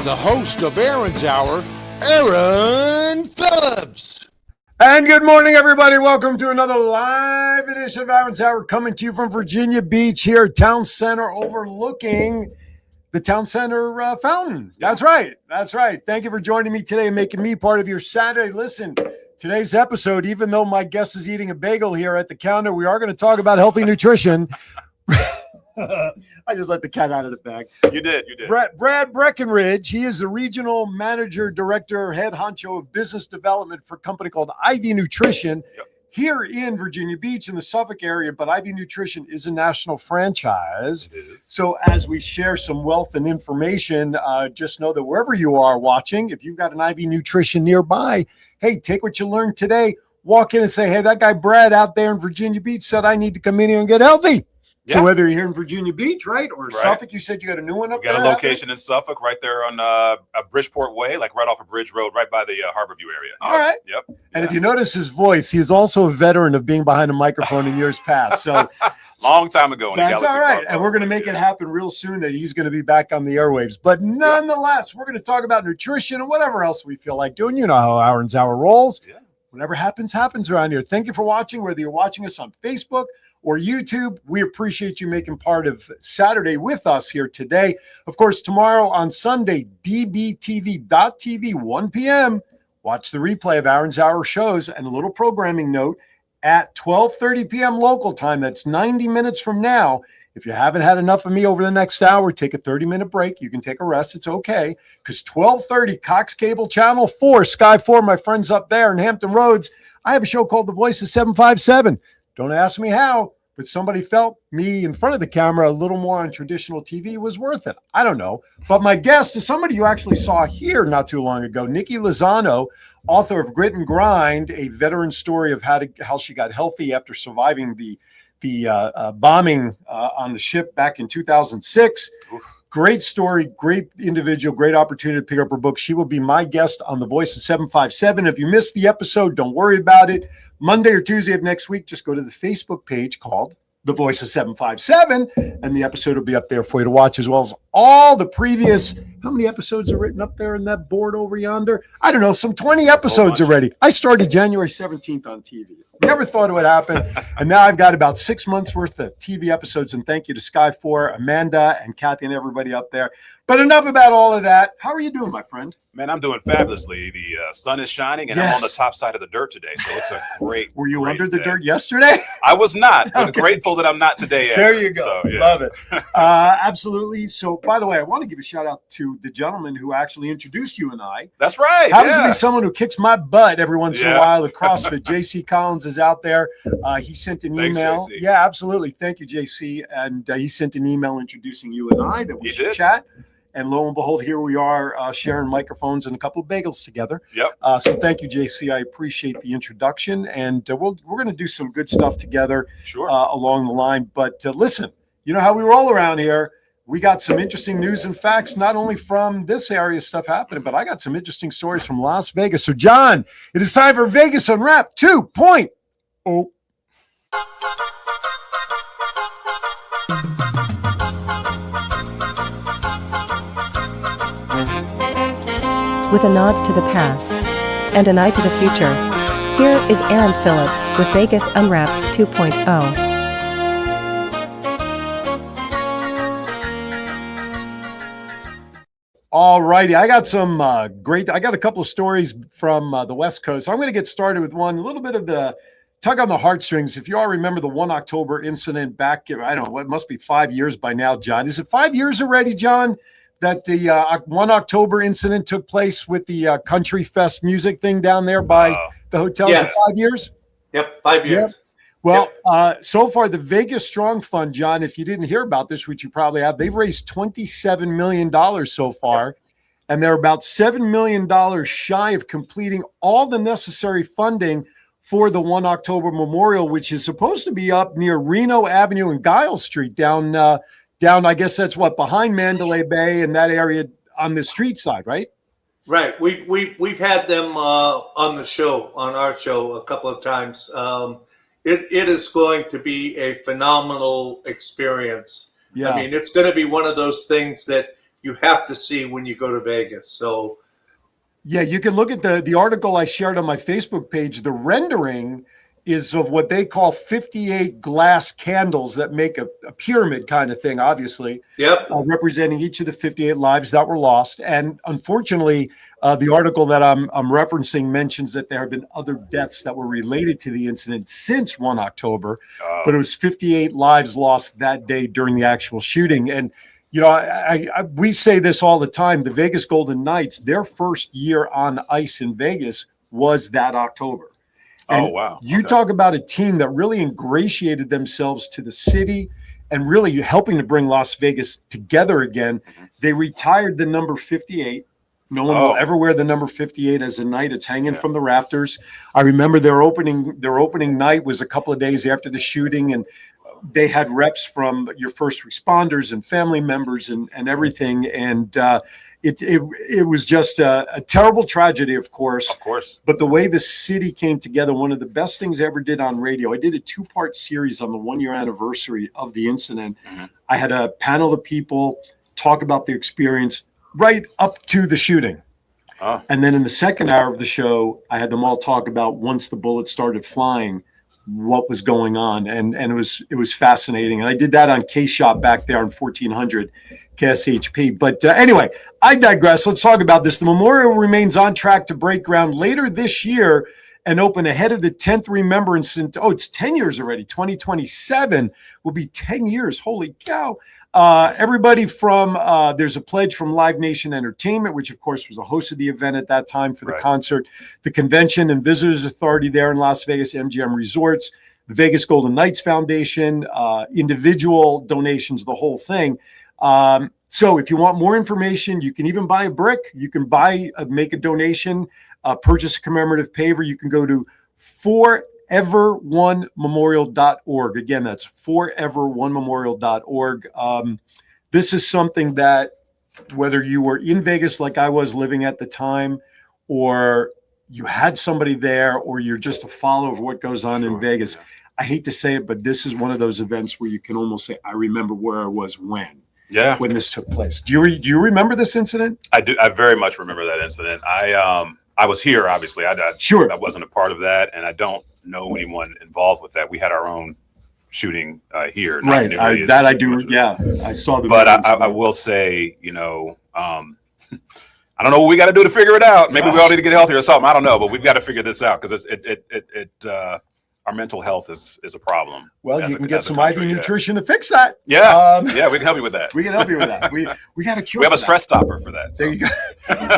the host of Aaron's Hour, Aaron Phillips. And good morning, everybody. Welcome to another live edition of Aaron's Hour, coming to you from Virginia Beach here at Town Center, overlooking the Town Center fountain. That's right. That's right. Thank you for joining me today and making me part of your Saturday. Listen, today's episode, even though my guest is eating a bagel here at the counter, we are going to talk about healthy nutrition. I just let the cat out of the bag. You did. Brad Breckenridge, he is the regional manager, director, head honcho of business development for a company called Ivy Nutrition here in Virginia Beach in the Suffolk area. But Ivy Nutrition is a national franchise. It is. So as we share some wealth and information, just know that wherever you are watching, if you've got an Ivy Nutrition nearby, hey, take what you learned today, walk in and say, hey, that guy Brad out there in Virginia Beach said I need to come in here and get healthy. So whether you're here in Virginia Beach, right, or Suffolk, you said you got a new one up there? We got a location in Suffolk right there on Bridgeport Way, like right off of Bridge Road, right by the Harborview area. All right. Yep. And if you notice his voice, he is also a veteran of being behind a microphone in years past. So long time ago. That's all right. And we're going to make it happen real soon that he's going to be back on the airwaves. But nonetheless, we're going to talk about nutrition and whatever else we feel like doing. You know how Aaron's Hour rolls. Yeah. Whatever happens around here. Thank you for watching, whether you're watching us on Facebook or YouTube. We appreciate you making part of Saturday with us here today. Of course, tomorrow on Sunday, dbtv.tv, 1 p.m., watch the replay of Aaron's Hour shows. And a little programming note, at 12:30 p.m. local time, that's 90 minutes from now. If you haven't had enough of me over the next hour, take a 30-minute break. You can take a rest. It's okay. Because 12:30, Cox Cable Channel 4, Sky 4, my friends up there in Hampton Roads, I have a show called The Voice of 757. Don't ask me how, but somebody felt me in front of the camera a little more on traditional TV was worth it. I don't know. But my guest is somebody you actually saw here not too long ago, Nikki Lozano, author of Grit and Grind, a veteran story of how she got healthy after surviving the bombing on the ship back in 2006. Oof. Great story, great individual, great opportunity to pick up her book. She will be my guest on The Voice of 757. If you missed the episode, don't worry about it. Monday or Tuesday of next week, just go to the Facebook page called The Voice of 757, and the episode will be up there for you to watch, as well as all the previous. How many episodes are written up there in that board over yonder? I don't know, some 20 episodes already. I started January 17th on TV. Never thought it would happen. And now I've got about 6 months worth of TV episodes. And thank you to Sky 4, Amanda, and Kathy, and everybody up there. But enough about all of that. How are you doing, my friend? Man, I'm doing fabulously. The sun is shining, and I'm on the top side of the dirt today. So it's a great Were you great under the day. dirt yesterday? I was not, but grateful that I'm not today. There you go. So, yeah. Love it. Absolutely. So, by the way, I want to give a shout out to the gentleman who actually introduced you and I. That's right. Happens to be someone who kicks my butt every once in a while at CrossFit. JC Collins is out there. He sent an email. JC. Yeah, absolutely. Thank you, JC. And he sent an email introducing you and I that we should chat. And lo and behold, here we are sharing microphones and a couple of bagels together. Yep. So thank you, JC. I appreciate the introduction. And we're going to do some good stuff together along the line. But listen, you know how we roll around here. We got some interesting news and facts, not only from this area stuff happening, but I got some interesting stories from Las Vegas. So, John, it is time for Vegas Unwrapped 2.0. With a nod to the past and an eye to the future, here is Aaron Phillips with Vegas Unwrapped 2.0. All righty. I got some I got a couple of stories from the West Coast. So I'm going to get started with one, a little bit of the tug on the heartstrings. If you all remember the 1 October incident back, I don't know, it must be 5 years by now, John. Is it 5 years already, John, that the 1 October incident took place with the Country Fest music thing down there by the hotel? Yes. 5 years? Yep, 5 years. Yep. Well, so far, the Vegas Strong Fund, John, if you didn't hear about this, which you probably have, they've raised $27 million so far. Yep. And they're about $7 million shy of completing all the necessary funding for the 1 October Memorial, which is supposed to be up near Reno Avenue and Giles Street down, I guess that's behind Mandalay Bay and that area on the street side, right? Right. We've had them on our show a couple of times. It is going to be a phenomenal experience. Yeah. I mean, it's going to be one of those things that you have to see when you go to Vegas. So Yeah, you can look at the article I shared on my Facebook page. The rendering is of what they call 58 glass candles that make a pyramid kind of thing, obviously, yep. Representing each of the 58 lives that were lost. And unfortunately, the article that I'm referencing mentions that there have been other deaths that were related to the incident since 1 October, but it was 58 lives lost that day during the actual shooting. And you know, we say this all the time. The Vegas Golden Knights, their first year on ice in Vegas was that October. And wow. You talk about a team that really ingratiated themselves to the city and really helping to bring Las Vegas together again. They retired the number 58. No one will ever wear the number 58 as a knight. It's hanging from the rafters. I remember their opening night was a couple of days after the shooting, and they had reps from your first responders and family members and everything. And it was just a terrible tragedy, of course. Of course. But the way the city came together, one of the best things I ever did on radio, I did a 2-part series on the 1-year anniversary of the incident. I had a panel of people talk about their experience right up to the shooting. And then in the second hour of the show, I had them all talk about once the bullets started flying, what was going on. And it was fascinating. And I did that on K-Shop back there on 1400 KSHP. But anyway, I digress. Let's talk about this. The memorial remains on track to break ground later this year and open ahead of the 10th remembrance. It's 10 years already. 2027 will be 10 years. Holy cow. Everybody from, there's a pledge from Live Nation Entertainment, which of course was the host of the event at that time for the concert, the Convention and Visitors Authority there in Las Vegas, MGM Resorts, the Vegas Golden Knights Foundation, individual donations, the whole thing. So if you want more information, you can even buy a brick. You can make a donation, purchase a commemorative paver. You can go to foreveronememorial.org. Again, that's foreveronememorial.org. This is something that whether you were in Vegas like I was living at the time, or you had somebody there, or you're just a follower of what goes on in Vegas. I hate to say it, but this is one of those events where you can almost say, I remember where I was when this took place. Do you remember this incident? I do. I very much remember that incident. I was here, obviously. I wasn't a part of that, and I don't know anyone involved with that. We had our own shooting here. Right. I do. Yeah. I saw the. But I will say, I don't know what we got to do to figure it out. Maybe we all need to get healthier or something. I don't know, but we've got to figure this out because our mental health is a problem. Well, you can get some IV nutrition to fix that. Yeah, we can help you with that. We can help you with that. We got a cure. We have a stress stopper for that. There you go.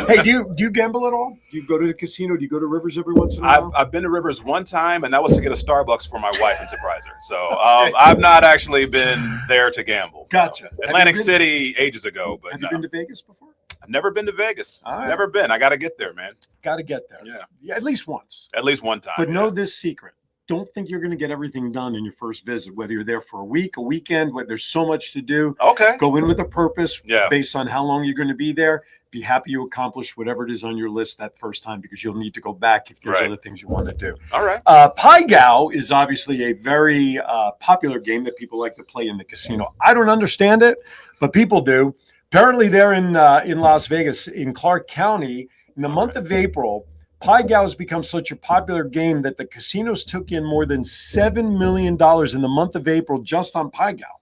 Hey, do you gamble at all? Do you go to the casino? Do you go to Rivers every once in a while? I've been to Rivers one time, and that was to get a Starbucks for my wife and surprise her. So I've not actually been there to gamble. Gotcha. Atlantic City ages ago, but have you been to Vegas before? I've never been to Vegas. Right. Never been. I got to get there, man. Got to get there. Yeah, at least once. At least one time. But know this secret. Don't think you're going to get everything done in your first visit, whether you're there for a week, a weekend, where there's so much to do. Okay. Go in with a purpose based on how long you're going to be there. Be happy you accomplished whatever it is on your list that first time, because you'll need to go back if there's other things you want to do. All right. Pai Gow is obviously a very popular game that people like to play in the casino. I don't understand it, but people do. Apparently they're in Las Vegas, in Clark County, in the month of April. Pai Gow has become such a popular game that the casinos took in more than $7 million in the month of April just on Pai Gow.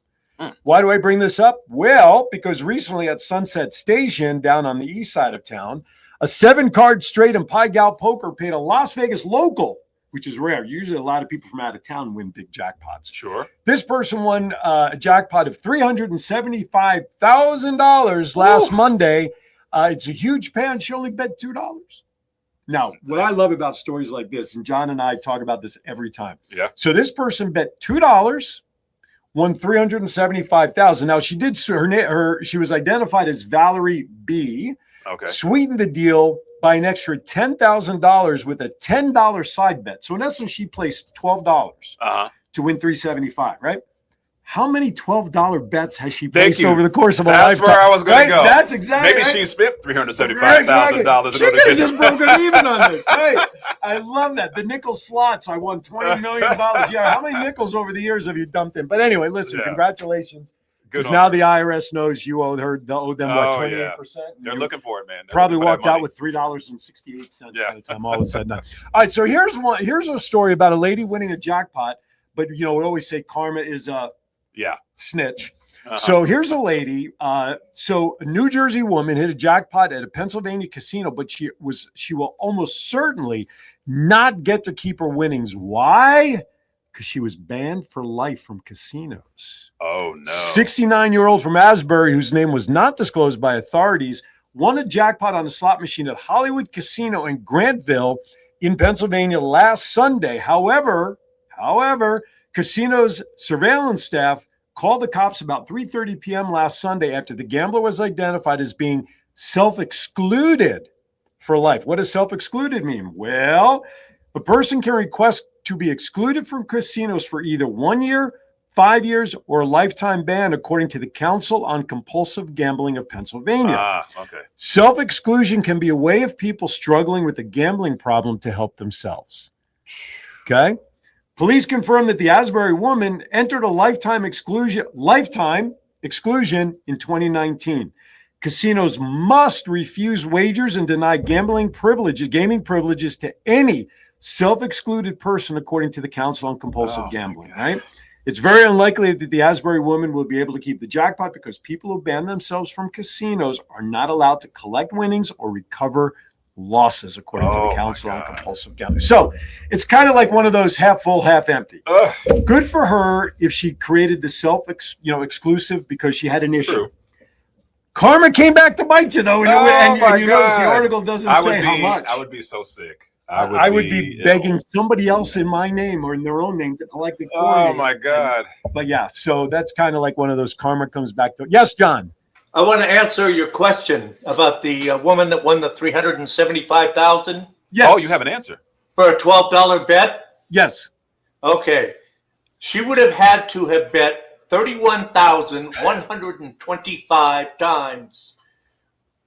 Why do I bring this up? Well, because recently at Sunset Station down on the east side of town, a 7-card straight in Pai Gow poker paid a Las Vegas local, which is rare. Usually a lot of people from out of town win big jackpots. Sure. This person won a jackpot of $375,000 last Monday. It's a huge pay, and she only bet $2. Now, what I love about stories like this, and John and I talk about this every time. Yeah. So this person bet $2, won $375,000. Now she did she was identified as Valerie B. Okay. Sweetened the deal by an extra $10,000 with a $10 side bet. So in essence, she placed $12 to win $375,000, right? How many $12 bets has she placed over the course of a lifetime? That's where I was going to go. That's exactly Maybe she spent $375,000. She could have just broken even on this. Right. I love that. The nickel slots. I won $20 million. Yeah. How many nickels over the years have you dumped in? But anyway, listen, congratulations. Because now the IRS knows you owe them what, 28%? They're looking for it, man. They're probably walked out with $3.68 by the time all was said and done. All right, so here's a story about a lady winning a jackpot, but we always say karma is a snitch. So here's a lady. So a New Jersey woman hit a jackpot at a Pennsylvania casino, but she will almost certainly not get to keep her winnings. Why? Because she was banned for life from casinos. Oh, no. 69-year-old from Asbury, whose name was not disclosed by authorities, won a jackpot on a slot machine at Hollywood Casino in Grantville in Pennsylvania last Sunday. However, casino's surveillance staff called the cops about 3:30 p.m. last Sunday after the gambler was identified as being self-excluded for life. What does self-excluded mean? Well, a person can request to be excluded from casinos for either 1 year, 5 years, or a lifetime ban, according to the Council on Compulsive Gambling of Pennsylvania. Okay. Self-exclusion can be a way of people struggling with a gambling problem to help themselves. Okay? Police confirmed that the Asbury woman entered a lifetime exclusion in 2019. Casinos must refuse wagers and deny gaming privileges to any self-excluded person, according to the Council on Compulsive Gambling, right? It's very unlikely that the Asbury woman will be able to keep the jackpot because people who ban themselves from casinos are not allowed to collect winnings or recover losses, according to the Council on Compulsive Gambling. So it's kind of like one of those half full, half empty. Good for her if she created the exclusive because she had an issue. True. Karma came back to bite you, though, and you notice the article doesn't say how much. I would be so sick. I would be begging somebody else in my name or in their own name to collect it for me. Oh, my God. But yeah, so that's kind of like one of those karma comes back to. Yes, John. I want to answer your question about the woman that won the $375,000. Yes. Oh, you have an answer. For a $12 bet? Yes. Okay. She would have had to have bet 31,125 times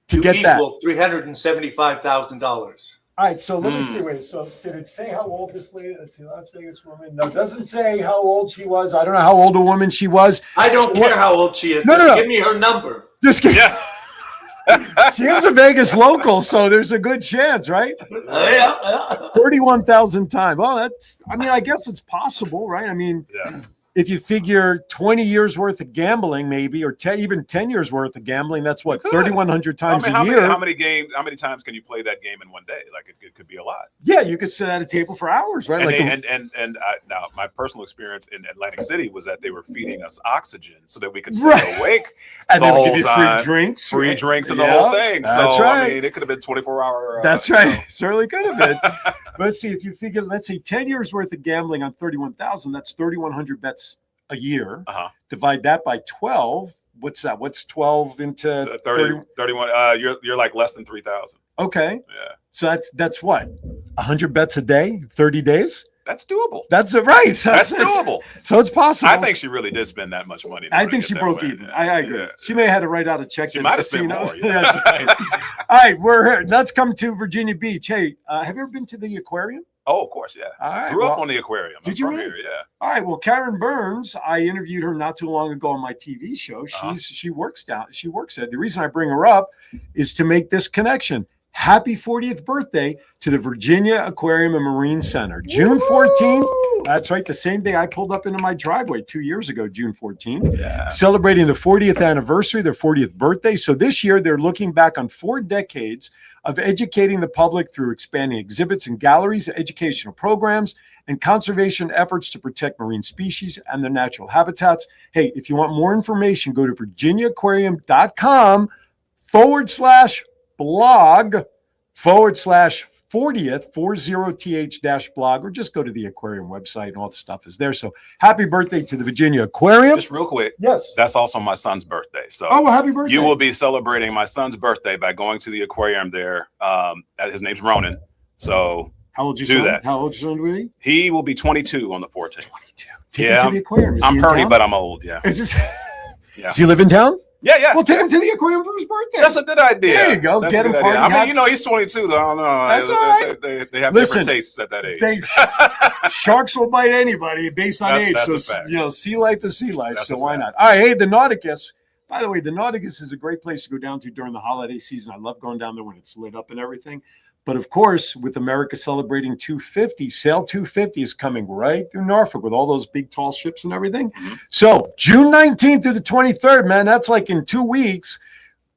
to get equal $375,000. All right, so let me see. Wait, so did it say how old this lady, Las Vegas woman? No, it doesn't say how old she was. I don't know how old a woman she was. I don't care how old she is. No. Give me her number. Just kidding. Yeah. She is a Vegas local, so there's a good chance, right? Yeah. 31,000 times. Well, I guess it's possible, right? I mean, if you figure 20 years worth of gambling, maybe, or even 10 years worth of gambling, that's what, 3,100 times a year. How many times can you play that game in one day? Like it could be a lot. Yeah, you could sit at a table for hours, right? Now my personal experience in Atlantic City was that they were feeding us oxygen so that we could stay awake. And they would give you free drinks, and the whole thing. That's so right. I mean, it could have been 24-hour. That's right. Certainly could have been. Let's see, if you figure, let's say 10 years worth of gambling on 31,000, that's 3,100 bets a year. Divide that by 12. What's that? What's 12 into 31? You're like less than 3,000. Okay. Yeah. So that's what? 100 bets a day, 30 days? That's doable. That's right. So that's doable. So it's possible. I think she really did spend that much money. I think she broke even. Yeah. I agree. Yeah. She may have had to write out a check. She might have spent more. Yeah. That's right. All right, we're here. Let's come to Virginia Beach. Hey, have you ever been to the aquarium? Oh, of course, yeah. All right. Grew up on the aquarium. Did you really? Here, yeah. All right. Well, Karen Burns, I interviewed her not too long ago on my TV show. She works there. The reason I bring her up is to make this connection. Happy 40th birthday to the Virginia Aquarium and Marine Center. June 14th. That's right. The same day I pulled up into my driveway 2 years ago, June 14th. Yeah. Celebrating the 40th anniversary, their 40th birthday. So this year they're looking back on 4 decades of educating the public through expanding exhibits and galleries, educational programs, and conservation efforts to protect marine species and their natural habitats. Hey, if you want more information, go to virginiaaquarium.com/blog/40th or just go to the aquarium website and all the stuff is there. So happy birthday to the Virginia Aquarium. Just real quick. Yes. That's also my son's birthday. So happy birthday. You will be celebrating my son's birthday by going to the aquarium there. His name's Ronan. So how old is your son? How old is your son will be? He will be 22 on the 14th. 22. Take him to the aquarium. I'm pretty, but I'm old. Yeah. Does he live in town? Yeah. We'll take him to the aquarium for his birthday. That's a good idea. There you go. That's Get a him good party idea. I mean, hats. he's 22, though. I don't know. That's all right. They have Listen, different tastes at that age. Sharks will bite anybody based on age. That's a So, fact. sea life is sea life. That's So a why fact. not? All right. Hey, the Nauticus. By the way, the Nauticus is a great place to go down to during the holiday season. I love going down there when it's lit up and everything. But of course, with America celebrating 250, Sail 250 is coming right through Norfolk with all those big, tall ships and everything. Mm-hmm. So June 19th through the 23rd, man, that's like in 2 weeks.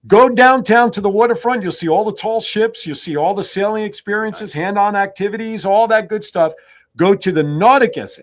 Go downtown to the waterfront. You'll see all the tall ships. You'll see all the sailing experiences, hand-on activities, all that good stuff. Go to the Nauticus,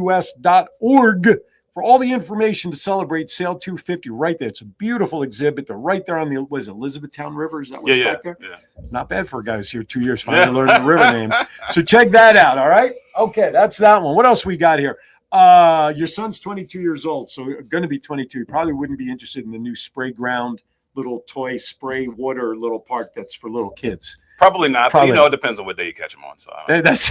nauticus.org for all the information to celebrate Sail 250 right there. It's a beautiful exhibit. They're right there on the, was it Elizabethtown River? Is that what's back there? Yeah. Not bad for a guy who's here 2 years finally learning the river names. So check that out, all right? Okay, that's that one. What else we got here? Your son's 22 years old, so going to be 22. You probably wouldn't be interested in the new spray ground little toy spray water little park that's for little kids. Probably not. Probably. But, it depends on what day you catch them on. So That's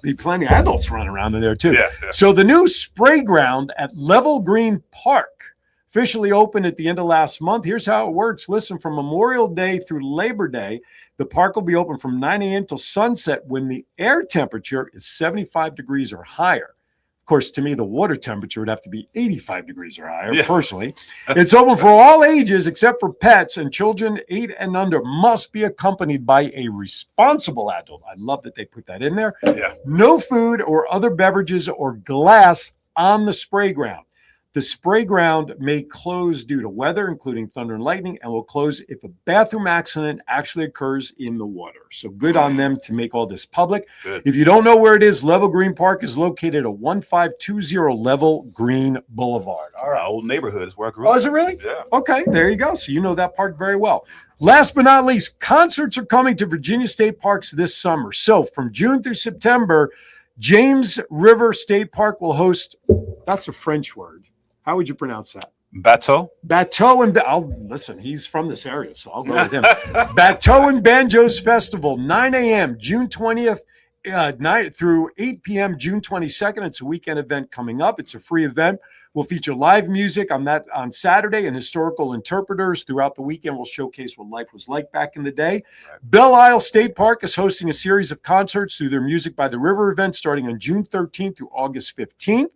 be plenty of adults running around in there too. Yeah. So the new spray ground at Level Green Park officially opened at the end of last month. Here's how it works. Listen, from Memorial Day through Labor Day, the park will be open from 9 a.m. till sunset when the air temperature is 75 degrees or higher. Of course, to me, the water temperature would have to be 85 degrees or higher, personally. It's open for all ages except for pets, and children 8 and under must be accompanied by a responsible adult. I love that they put that in there. Yeah. No food or other beverages or glass on the spray ground. The spray ground may close due to weather, including thunder and lightning, and will close if a bathroom accident actually occurs in the water. So good on them to make all this public. Good. If you don't know where it is, Level Green Park is located at 1520 Level Green Boulevard. All right. Our old neighborhood is where I grew up. Oh, is it really? Yeah. Okay, there you go. So you know that park very well. Last but not least, concerts are coming to Virginia State Parks this summer. So from June through September, James River State Park will host, that's a French word. How would you pronounce that? Bateau? Bateau and I'll listen, he's from this area, so I'll go with him. Bateau and Banjos Festival, 9 a.m. June 20th night through 8 p.m. June 22nd. It's a weekend event coming up. It's a free event. We'll feature live music on Saturday, and historical interpreters throughout the weekend will showcase what life was like back in the day. Right. Belle Isle State Park is hosting a series of concerts through their Music by the River event starting on June 13th through August 15th.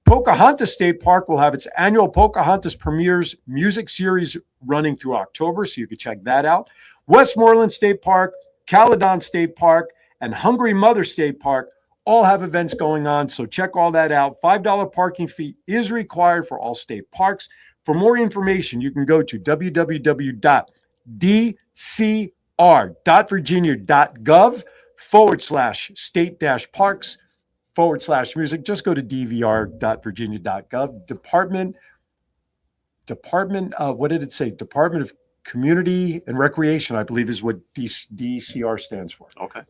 Pocahontas State Park will have its annual Pocahontas Premieres music series running through October, so you can check that out. Westmoreland State Park, Caledon State Park, and Hungry Mother State Park all have events going on, so check all that out. $5 parking fee is required for all state parks. For more information, you can go to www.dcr.virginia.gov/state-parks/music. Just go to dvr.virginia.gov. Department, what did it say? Department of Community and Recreation, I believe, is what DCR stands for. Okay.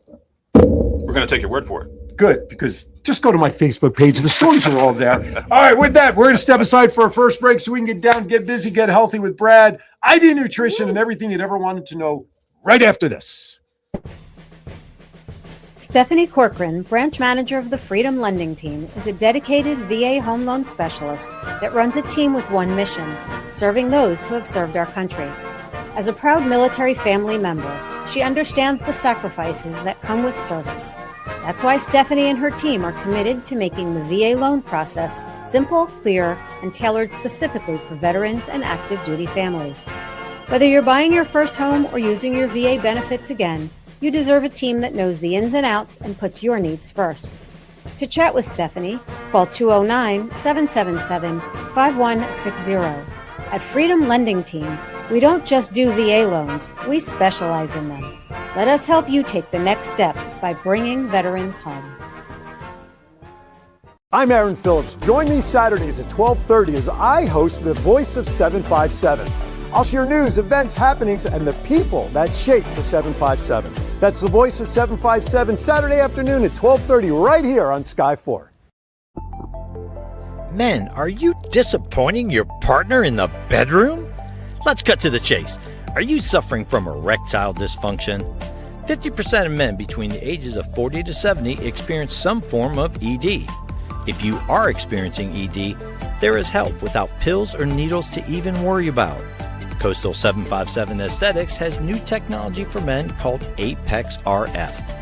We're going to take your word for it. Good, because just go to my Facebook page. The stories are all there. All right, with that, we're going to step aside for our first break so we can get down, get busy, get healthy with Brad, ID Nutrition, and everything you'd ever wanted to know right after this. Stephanie Corcoran, branch manager of the Freedom Lending Team, is a dedicated VA home loan specialist that runs a team with one mission, serving those who have served our country. As a proud military family member, she understands the sacrifices that come with service. That's why Stephanie and her team are committed to making the VA loan process simple, clear, and tailored specifically for veterans and active duty families. Whether you're buying your first home or using your VA benefits again, you deserve a team that knows the ins and outs and puts your needs first. To chat with Stephanie, call 209-777-5160. At Freedom Lending Team, we don't just do VA loans, we specialize in them. Let us help you take the next step by bringing veterans home. I'm Aaron Phillips. Join me Saturdays at 12:30 as I host The Voice of 757. I'll share news, events, happenings, and the people that shape the 757. That's The Voice of 757, Saturday afternoon at 12:30 right here on Sky 4. Men, are you disappointing your partner in the bedroom? Let's cut to the chase. Are you suffering from erectile dysfunction? 50% of men between the ages of 40 to 70 experience some form of ED. If you are experiencing ED, there is help without pills or needles to even worry about. Coastal 757 Aesthetics has new technology for men called Apex RF.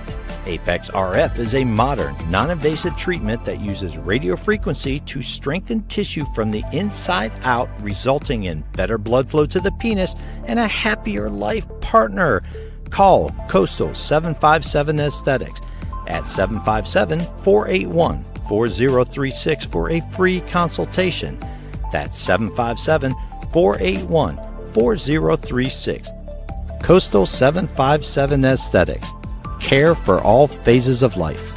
Apex RF is a modern, non-invasive treatment that uses radio frequency to strengthen tissue from the inside out, resulting in better blood flow to the penis and a happier life partner. Call Coastal 757 Aesthetics at 757-481-4036 for a free consultation. That's 757-481-4036. Coastal 757 Aesthetics. Care for all phases of life.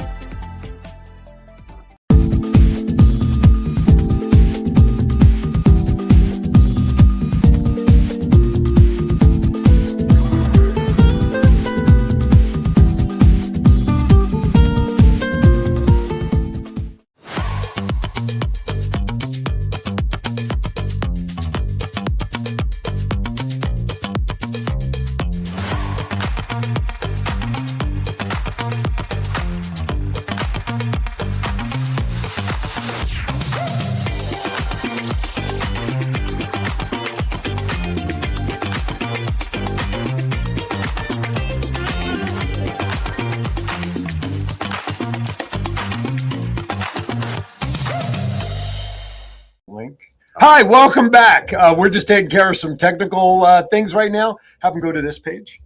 Hi, welcome back. We're just taking care of some technical things right now. Have them go to this page.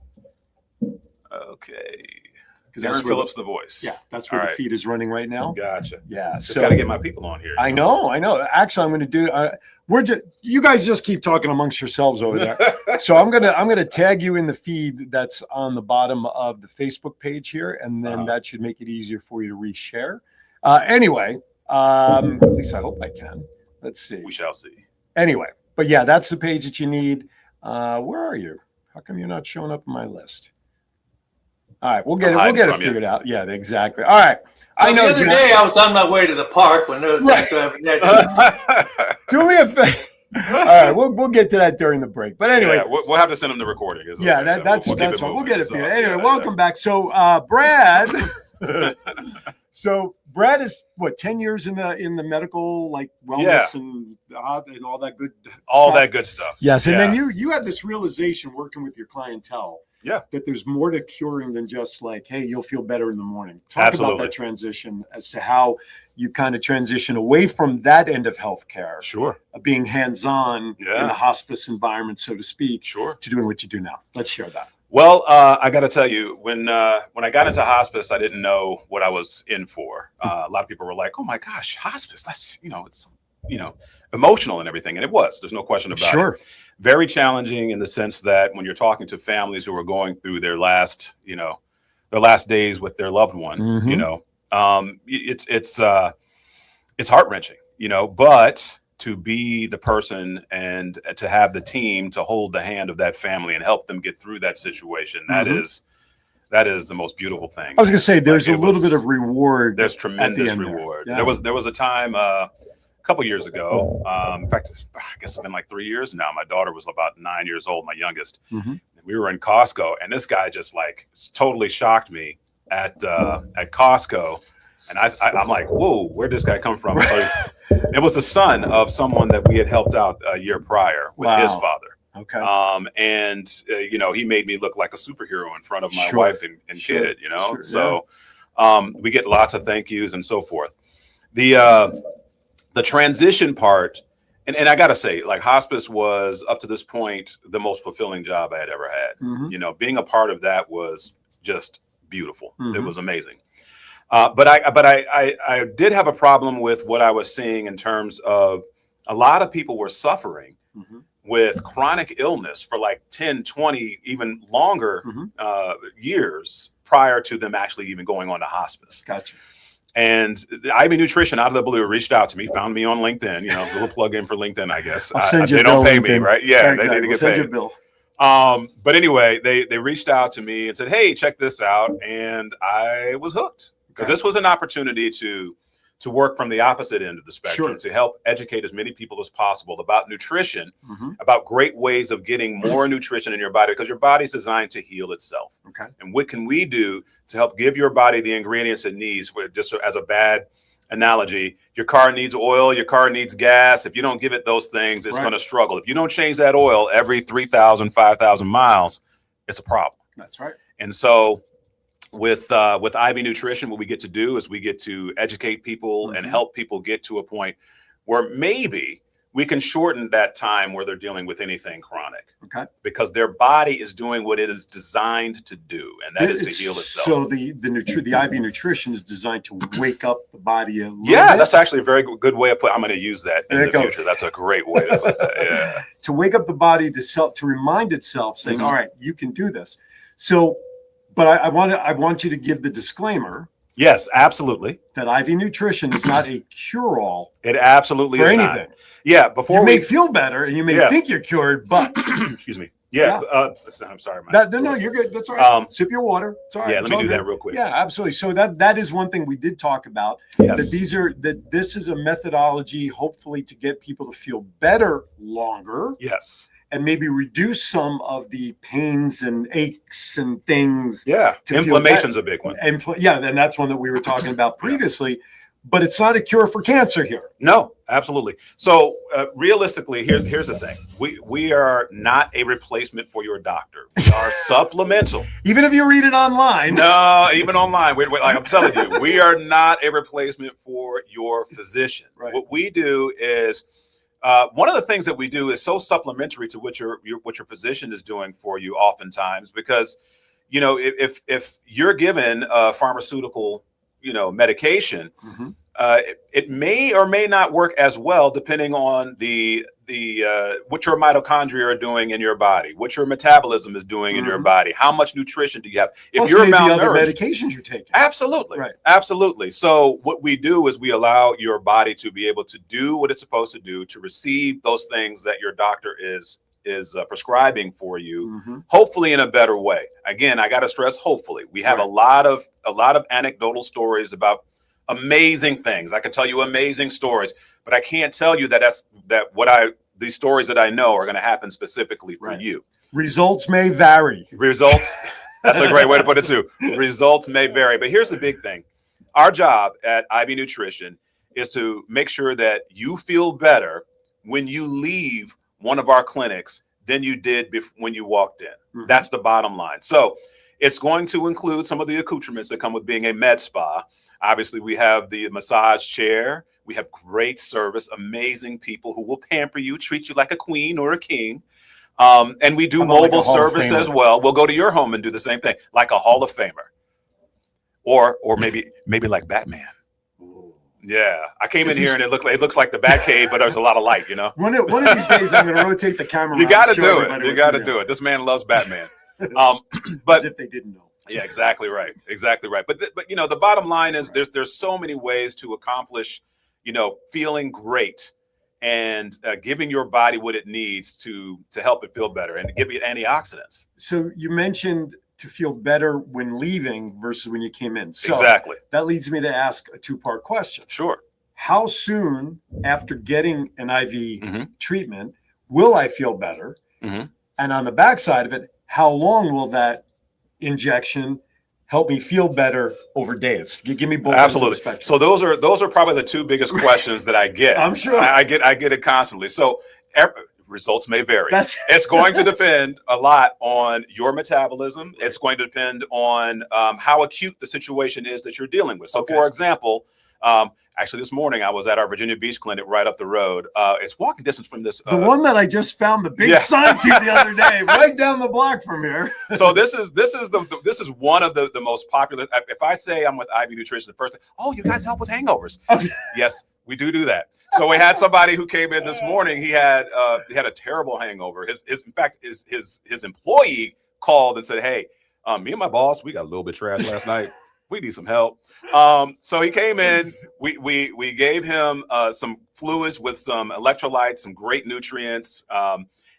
Okay. Because Aaron Phillips, the voice. Yeah, that's where All the right. feed is running right now. Gotcha. Yeah, Just so got to get my people on here. I know. Actually, I'm going to do. You guys just keep talking amongst yourselves over there. So I'm gonna tag you in the feed that's on the bottom of the Facebook page here, and then that should make it easier for you to reshare. Anyway, at least I hope I can. Let's see. We shall see. Anyway, but yeah, that's the page that you need. Where are you? How come you're not showing up on my list? All right, we'll get it figured out. Yeah, exactly. All right. So the other day I was on my way to the park when those things Do me a favor. All right, we'll get to that during the break. But anyway, yeah, we'll have to send them the recording. Yeah, that's fine. We'll get it figured. Anyway, welcome back. So Brad. So Brad is what 10 years in the medical like wellness and all that good that good stuff. Yes, and then you had this realization working with your clientele. Yeah, that there's more to curing than just like, hey, you'll feel better in the morning. Talk about that transition as to how you kind of transition away from that end of healthcare. Sure. Being hands-on in the hospice environment, so to speak. Sure. To doing what you do now. Let's share that. Well, I got to tell you, when I got into hospice, I didn't know what I was in for. A lot of people were like, "Oh my gosh, hospice! That's it's emotional and everything," and it was. There's no question about it. Very challenging in the sense that when you're talking to families who are going through their last days with their loved one, it's heart-wrenching, but to be the person and to have the team to hold the hand of that family and help them get through that situation, that is the most beautiful thing. I was gonna say there's a little bit of reward. There's tremendous reward. There was a time a couple years ago. In fact, I guess it's been like 3 years now. My daughter was about 9 years old, my youngest. We were in Costco, and this guy just like totally shocked me at Costco. And I'm like, whoa, where'd this guy come from? It was the son of someone that we had helped out a year prior with his father. Okay. He made me look like a superhero in front of my wife and kid, we get lots of thank yous and so forth. The transition part, and I got to say, like hospice was up to this point, the most fulfilling job I had ever had. Being a part of that was just beautiful. It was amazing. But I did have a problem with what I was seeing in terms of a lot of people were suffering with chronic illness for like 10, 20, even longer years prior to them actually even going on to hospice. Gotcha. And Ivy Nutrition out of the blue reached out to me, found me on LinkedIn, a little plug in for LinkedIn, I guess. They don't pay me, right? Yeah, exactly. They need to get paid. Send you a bill. But anyway, they reached out to me and said, hey, check this out. And I was hooked because this was an opportunity to work from the opposite end of the spectrum, to help educate as many people as possible about nutrition, about great ways of getting more nutrition in your body, because your body's designed to heal itself. Okay. And what can we do to help give your body the ingredients it needs, just as a bad analogy, your car needs oil, your car needs gas. If you don't give it those things, it's going to struggle. If you don't change that oil every 3,000, 5,000 miles, it's a problem. That's right. And so with IV Nutrition, what we get to do is we get to educate people and help people get to a point where maybe we can shorten that time where they're dealing with anything chronic. Okay. Because their body is doing what it is designed to do, and that is to heal itself. So the IV Nutrition is designed to wake up the body a little bit? That's actually a very good way of I'm going to use that in the future. That's a great way to put that. Yeah. To wake up the body to remind itself, saying, all right, you can do this. So, but I want you to give the disclaimer. Yes, absolutely. That IV Nutrition is not a cure-all. It absolutely is anything. Not. Yeah, before you may feel better and you may think you're cured, but excuse me. Yeah. I'm sorry, Mike. No, you're good. That's all right. Sip your water. It's all right. Yeah, let me do that real quick. Yeah, absolutely. So that is one thing we did talk about. Yes. This is a methodology, hopefully, to get people to feel better longer. Yes. And maybe reduce some of the pains and aches and things. Yeah, inflammation's a big one. And that's one that we were talking about previously. But it's not a cure for cancer here. No, absolutely. So realistically, here's the thing: we are not a replacement for your doctor. We are supplemental. Even if you read it online. No, even online. Wait, like I'm telling you, we are not a replacement for your physician. Right. What we do is. One of the things that we do is so supplementary to what your physician is doing for you oftentimes, because, if you're given a pharmaceutical, medication, it may or may not work as well depending on what your mitochondria are doing in your body, what your metabolism is doing in your body, how much nutrition do you have. If you're malnourished, other medications you're taking. Absolutely. Right. Absolutely. So what we do is we allow your body to be able to do what it's supposed to do, to receive those things that your doctor is prescribing for you, hopefully in a better way. Again, I got to stress, hopefully. We have a lot of anecdotal stories about amazing things. I can tell you amazing stories, but I can't tell you these stories that I know are going to happen specifically for you. Results may vary. That's a great way to put it too. Results may vary, but here's the big thing. Our job at IV Nutrition is to make sure that you feel better when you leave one of our clinics than you did when you walked in. That's the bottom line. So it's going to include some of the accoutrements that come with being a med spa. Obviously, we have the massage chair. We have great service, amazing people who will pamper you, treat you like a queen or a king. And we do mobile service as well. We'll go to your home and do the same thing, like a Hall of Famer, or maybe like Batman. Yeah, I came in here and it looks like the Batcave, but there's a lot of light. One of these days, I'm going to rotate the camera. You got to do it. You got to do it. This man loves Batman. But as if they didn't know. Yeah, exactly right. Exactly right. But the bottom line is there's so many ways to accomplish, feeling great and giving your body what it needs to help it feel better and give it antioxidants. So you mentioned to feel better when leaving versus when you came in. So exactly. That leads me to ask a two-part question. Sure. How soon after getting an IV treatment will I feel better? And on the backside of it, how long will that injection help me feel better over days? You give me both. Absolutely. So those are probably the two biggest questions that I get. I'm sure I get it constantly. So results may vary. It's going to depend a lot on your metabolism. It's going to depend on how acute the situation is that you're dealing with. So for example, actually this morning I was at our Virginia Beach clinic right up the road. It's walking distance from this. The one that I just found the big sign to the other day, right down the block from here. So this is one of the most popular. If I say I'm with IV Nutrition, the first thing, you guys help with hangovers. Yes, we do that. So we had somebody who came in this morning. He had a terrible hangover. His employee called and said, "Hey, me and my boss, we got a little bit trashed last night. We need some help." So he came in. We gave him some fluids with some electrolytes, some great nutrients,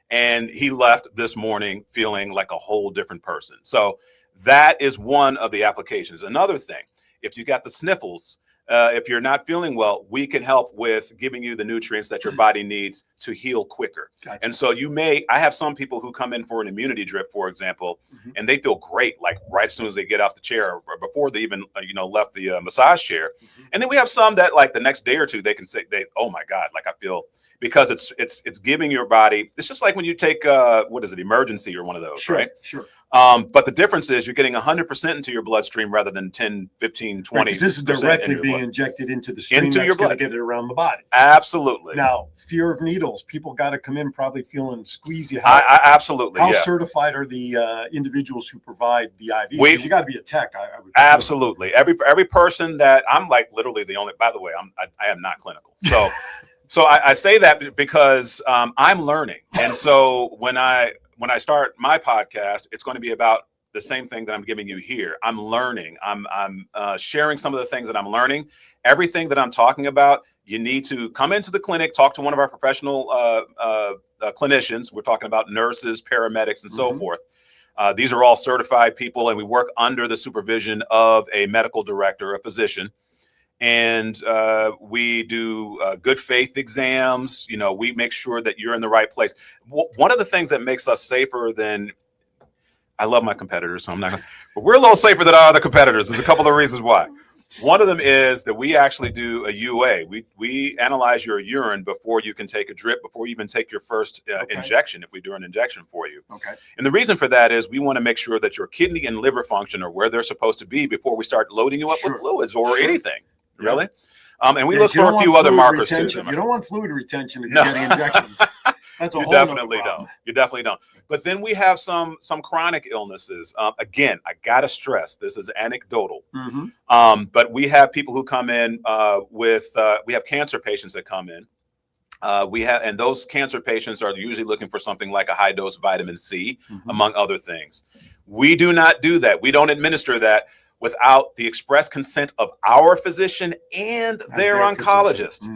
and he left this morning feeling like a whole different person. So that is one of the applications. Another thing, if you got the sniffles, if you're not feeling well, we can help with giving you the nutrients that your body needs to heal quicker. Gotcha. And so I have some people who come in for an immunity drip, for example, and they feel great, like right as soon as they get off the chair or before they even, left the massage chair. And then we have some that like the next day or two, they can say, oh my God, like I feel, because it's giving your body, it's just like when you take, emergency or one of those, right? Sure. But the difference is you're getting 100% into your bloodstream rather than 10, 15, 20. Right, this is directly being injected into the stream Into that's your going blood. to get it around the body. Absolutely. Now, fear of needles. People got to come in probably feeling squeezy. I absolutely. How Yeah. certified are the individuals who provide the IV? Because you got to be a tech. I would Absolutely. Every person that I'm like literally the only. By the way, I am not clinical. So so I say that because I'm learning, and so when I start my podcast, it's going to be about the same thing that I'm giving you here. I'm learning. I'm sharing some of the things that I'm learning. Everything that I'm talking about, you need to come into the clinic, talk to one of our professional clinicians. We're talking about nurses, paramedics, and so forth. These are all certified people, and we work under the supervision of a medical director, a physician. And we do good faith exams. We make sure that you're in the right place. One of the things that makes us safer than, I love my competitors, so I'm not gonna, but we're a little safer than our other competitors. There's a couple of reasons why. One of them is that we actually do a UA. We analyze your urine before you can take a drip, before you even take your first injection, if we do an injection for you. Okay. And the reason for that is we want to make sure that your kidney and liver function are where they're supposed to be before we start loading you up with fluids or anything. Really? And we look for a few other markers too. You don't want fluid retention if you're getting injections. That's a You whole definitely nother problem. don't. You definitely don't. But then we have some chronic illnesses. Again, I gotta stress this is anecdotal. But we have people who come in we have cancer patients that come in. And those cancer patients are usually looking for something like a high dose vitamin C, among other things. We do not do that. We don't administer that without the express consent of our physician and their oncologist.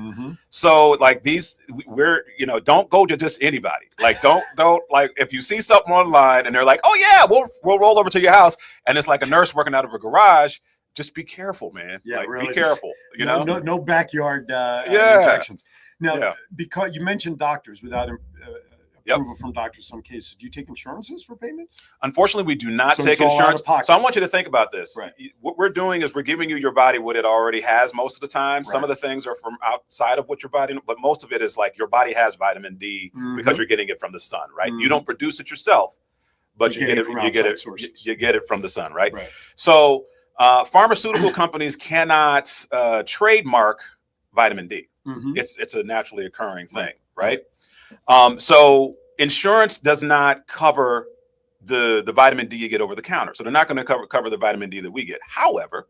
So like don't go to just anybody. Like don't like if you see something online and they're like, oh yeah, we'll roll over to your house, and it's like a nurse working out of a garage, just be careful, man. Yeah, like, really. Be careful. No backyard injections. Now, because you mentioned doctors without approval from doctors, some cases, do you take insurances for payments? Unfortunately, we do not So take it's all out insurance. of pocket. So I want you to think about this. Right. What we're doing is we're giving you your body what it already has most of the time. Some Right. of the things are from outside of what your body, but most of it is like your body has vitamin D because you're getting it from the sun, right? You don't produce it yourself, but you get it from the sun, right? So pharmaceutical companies cannot trademark vitamin D. It's a naturally occurring thing, right? So insurance does not cover the vitamin D you get over the counter. So they're not going to cover the vitamin D that we get. However,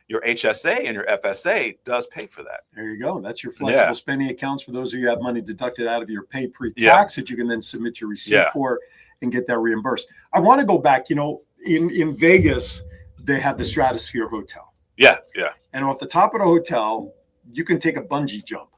your HSA and your FSA does pay for that. There you go. That's your flexible spending accounts for those of you who have money deducted out of your pay pre-tax that you can then submit your receipt for and get that reimbursed. I want to go back, in Vegas, they have the Stratosphere Hotel. Yeah. And at the top of the hotel, you can take a bungee jump.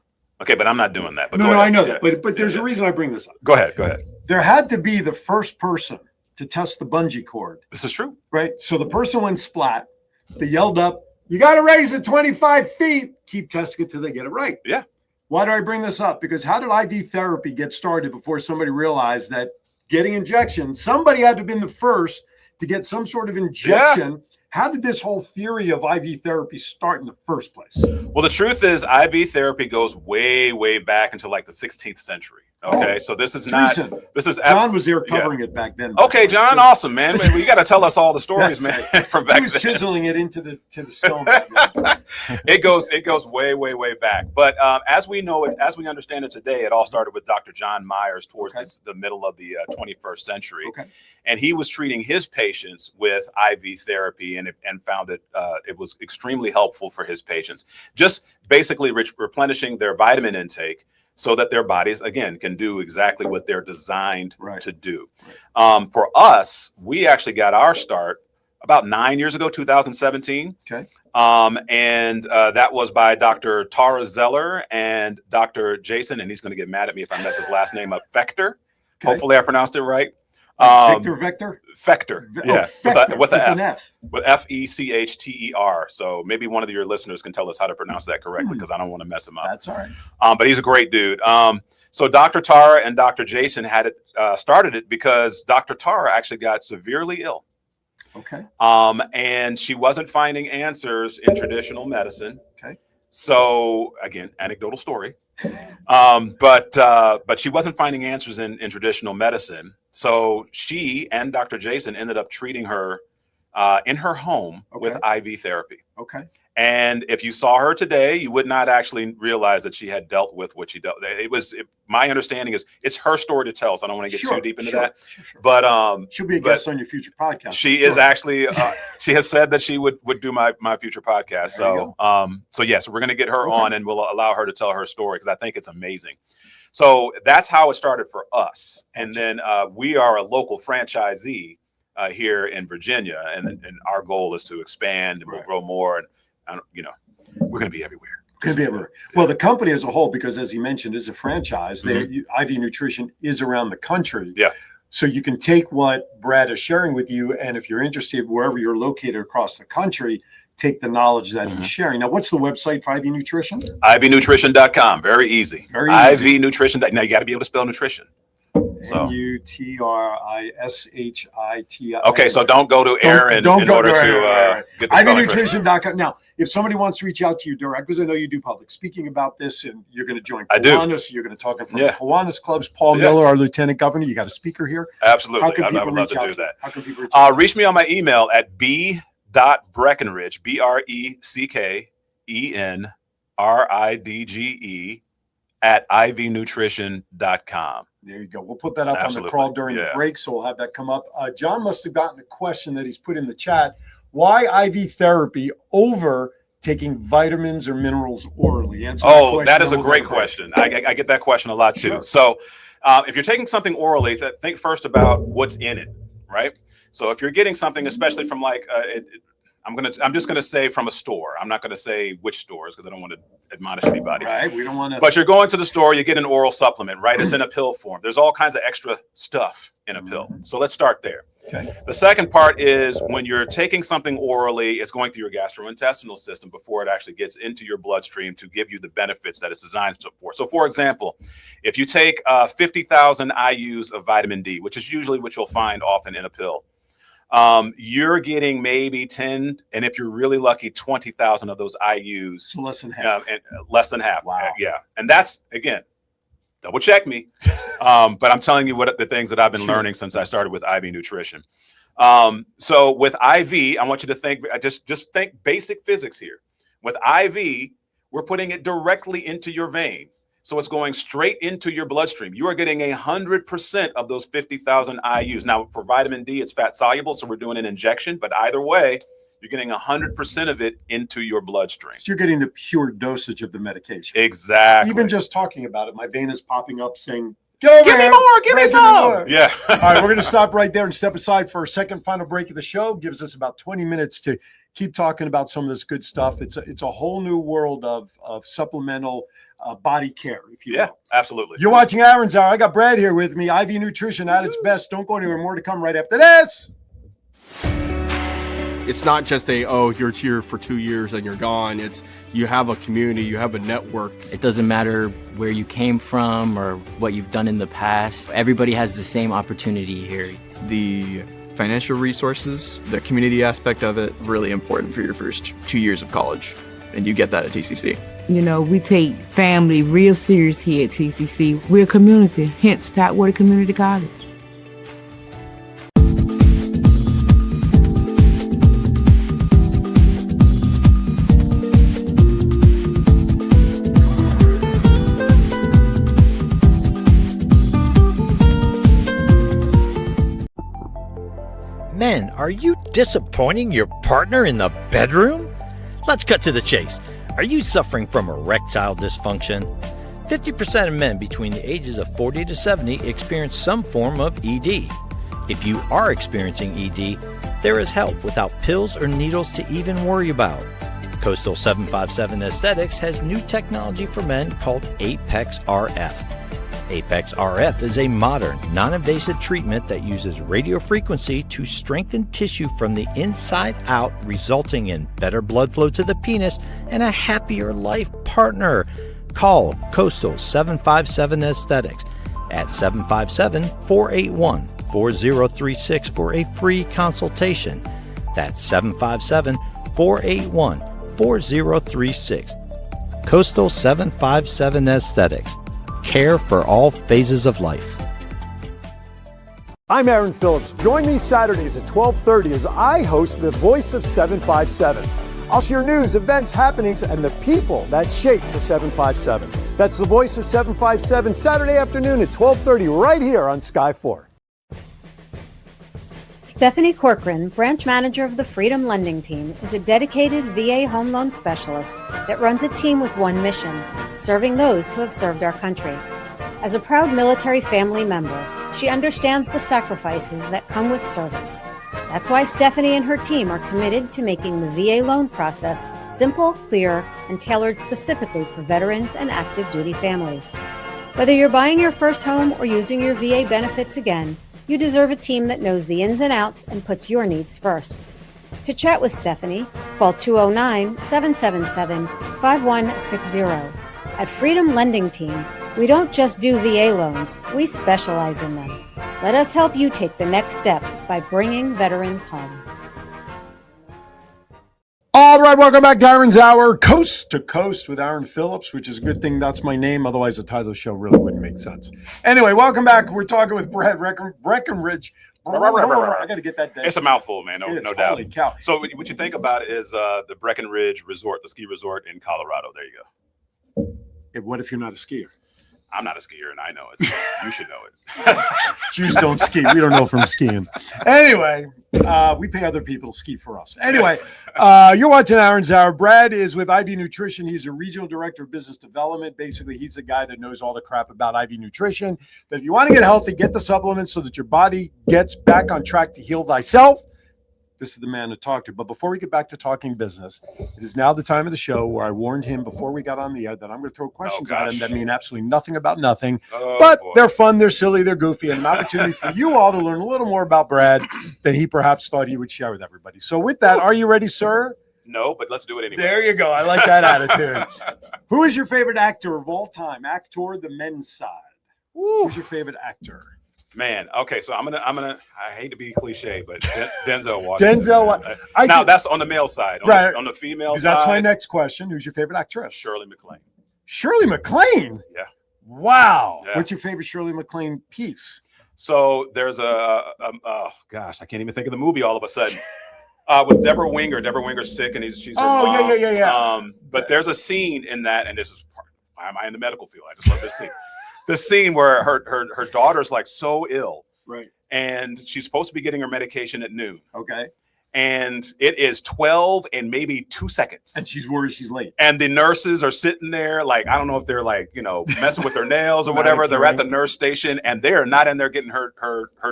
Okay, but I'm not doing that. But No, I know that. But there's a reason I bring this up. Go ahead. There had to be the first person to test the bungee cord. This is true. Right? So the person went splat. They yelled up, you got to raise it 25 feet. Keep testing it till they get it right. Yeah. Why do I bring this up? Because how did IV therapy get started before somebody realized that getting injections, somebody had to have been the first to get some sort of injection. Yeah. How did this whole theory of IV therapy start in the first place? Well, the truth is IV therapy goes way, way back into like the 16th century. Okay, so this is recent. John was there covering it back then. Okay, John, awesome, man. You got to tell us all the stories, man, from back then. He was chiseling it into the stone. It goes way, way, way back. But as we know it, as we understand it today, it all started with Dr. John Myers towards the middle of the 21st century, and he was treating his patients with IV therapy, and found it was extremely helpful for his patients. Just basically replenishing their vitamin intake, so that their bodies, again, can do exactly what they're designed to do. For us, we actually got our start about 9 years ago, 2017. Okay. And that was by Dr. Tara Zeller and Dr. Jason, and he's going to get mad at me if I mess his last name up, Fector. Okay. Hopefully I pronounced it right. Vector? Fector. Oh, Yeah. Fector, With a an F. With Fechter. So maybe one of your listeners can tell us how to pronounce that correctly, because I don't want to mess him up. That's all right. But he's a great dude. So Dr. Tara and Dr. Jason had it started it because Dr. Tara actually got severely ill. Okay. And she wasn't finding answers in traditional medicine. Okay. So again, anecdotal story. But she wasn't finding answers in traditional medicine. So she and Dr. Jason ended up treating her in her home with IV therapy. Okay. And if you saw her today, you would not actually realize that she had dealt with what she dealt. My understanding is it's her story to tell, so I don't want to get too deep into that. Sure. But she'll be a guest on your future podcast. She is actually. She has said that she would do my future podcast. So yes, we're going to get her on, and we'll allow her to tell her story, because I think it's amazing. So that's how it started for us, and then we are a local franchisee here in Virginia, and our goal is to expand, and we'll grow more, and we're going to be everywhere. Well, the company as a whole, because as he mentioned, is a franchise. IV Nutrition is around the country. Yeah. So you can take what Brad is sharing with you, and if you're interested, wherever you're located across the country, take the knowledge that he's sharing. Now, what's the website for IV Nutrition? IVnutrition.com. Very easy. IV Nutrition. Now you got to be able to spell nutrition. So NUTRISHIT. Okay, so don't go to Aaron in order to get the spelling correct. IVnutrition.com. Now, if somebody wants to reach out to you direct, because I know you do public speaking about this, and you're going to join Kiwanis, you're going to talk in front of Kiwanis clubs. Paul Miller, our Lieutenant Governor, you got a speaker here. Absolutely, I would love to do that. How can people reach out? Reach me on my email at b.breckenridge, BRECKENRIDGE at IVnutrition.com. There you go. We'll put that up on the crawl during the break, so we'll have that come up. John must have gotten a question that he's put in the chat. Why IV therapy over taking vitamins or minerals orally? That is a great question. I get that question a lot too. Sure. So if you're taking something orally, think first about what's in it, right? So if you're getting something, especially from I'm just gonna say from a store. I'm not gonna say which stores, because I don't want to admonish anybody. Right. We don't want to. But you're going to the store, you get an oral supplement, right? It's in a pill form. There's all kinds of extra stuff in a pill. So let's start there. Okay. The second part is when you're taking something orally, it's going through your gastrointestinal system before it actually gets into your bloodstream to give you the benefits that it's designed for. So for example, if you take 50,000 IUs of vitamin D, which is usually what you'll find often in a pill, you're getting maybe 10, and if you're really lucky, 20,000 of those IUs. So less than half. Less than half. Wow. Yeah. And that's, again, double check me. But I'm telling you what the things that I've been learning since I started with IV Nutrition. So with IV, I want you to think, just think basic physics here. With IV, we're putting it directly into your vein. So it's going straight into your bloodstream. You are getting 100% of those 50,000 IUs. Now, for vitamin D, it's fat soluble, so we're doing an injection. But either way, you're getting 100% of it into your bloodstream. So you're getting the pure dosage of the medication. Exactly. Even just talking about it, my vein is popping up saying, "Get over give here, me more, give me some." Yeah. All right, we're going to stop right there and step aside for our second final break of the show. Gives us about 20 minutes to keep talking about some of this good stuff. It's a whole new world of supplemental body care, if you will. Absolutely. You're watching Aaron's Hour. I got Brad here with me. IV Nutrition at its best. Don't go anywhere. More to come right after this. It's not just you're here for 2 years and you're gone. It's you have a community, you have a network. It doesn't matter where you came from or what you've done in the past. Everybody has the same opportunity here. The financial resources, the community aspect of it, really important for your first 2 years of college. And you get that at TCC. You know, we take family real serious here at TCC. We're a community, hence Tidewater Community College. Men, are you disappointing your partner in the bedroom? Let's cut to the chase. Are you suffering from erectile dysfunction? 50% of men between the ages of 40 to 70 experience some form of ED. If you are experiencing ED, there is help without pills or needles to even worry about. Coastal 757 Aesthetics has new technology for men called Apex RF. Apex RF is a modern, non-invasive treatment that uses radio frequency to strengthen tissue from the inside out, resulting in better blood flow to the penis and a happier life partner. Call Coastal 757 Aesthetics at 757-481-4036 for a free consultation. That's 757-481-4036. Coastal 757 Aesthetics. Care for all phases of life. I'm Aaron Phillips. Join me Saturdays at 12:30 as I host The Voice of 757. I'll share news, events, happenings, and the people that shape the 757. That's The Voice of 757, Saturday afternoon at 12:30 right here on Sky 4. Stephanie Corcoran, branch manager of the Freedom Lending Team, is a dedicated VA home loan specialist that runs a team with one mission, serving those who have served our country. As a proud military family member, she understands the sacrifices that come with service. That's why Stephanie and her team are committed to making the VA loan process simple, clear, and tailored specifically for veterans and active duty families. Whether you're buying your first home or using your VA benefits again, you deserve a team that knows the ins and outs and puts your needs first. To chat with Stephanie, call 209-777-5160. At Freedom Lending Team, we don't just do VA loans, we specialize in them. Let us help you take the next step by bringing veterans home. All right, welcome back to Aaron's Hour, Coast to Coast with Aaron Phillips, which is a good thing that's my name. Otherwise, the title of the show really wouldn't make sense. Anyway, welcome back. We're talking with Brad Breckenridge. I got to get that down. It's a mouthful, man. No doubt. Holy cow. So what you think about is the Breckenridge Resort, the ski resort in Colorado. There you go. What if you're not a skier? I'm not a skier, and I know it. So you should know it. Jews don't ski. We don't know from skiing. Anyway, we pay other people to ski for us. Anyway, you're watching Aaron's Hour. Brad is with IV Nutrition. He's a regional director of business development. Basically, he's the guy that knows all the crap about IV Nutrition. That if you want to get healthy, get the supplements so that your body gets back on track to heal thyself. This is the man to talk to. But before we get back to talking business, it is now the time of the show where I warned him before we got on the air that I'm going to throw questions at him that mean absolutely nothing about nothing. But they're fun, they're silly, they're goofy, and an opportunity for you all to learn a little more about Brad than he perhaps thought he would share with everybody. So with that, are you ready, sir? No, but let's do it anyway. There you go. I like that attitude. Who is your favorite actor of all time? Actor, the men's side. Who's your favorite actor? Man, okay, so I'm gonna. I hate to be cliche, but Denzel Washington. Now that's on the male side. Right. On the female side. That's my next question. Who's your favorite actress? Shirley MacLaine. Shirley MacLaine. Yeah. Wow. Yeah. What's your favorite Shirley MacLaine piece? So there's oh gosh, I can't even think of the movie all of a sudden. With Deborah Winger. Deborah Winger's sick, and she's her mom. Yeah. But there's a scene in that, and this is part. Why am I in the medical field? I just love this scene. The scene where her daughter's like so ill, right? And she's supposed to be getting her medication at noon. Okay. And it is 12 and maybe 2 seconds. And she's worried she's late. And the nurses are sitting there, like, I don't know if they're like, messing with their nails or whatever. They're at the nurse station and they're not in there getting her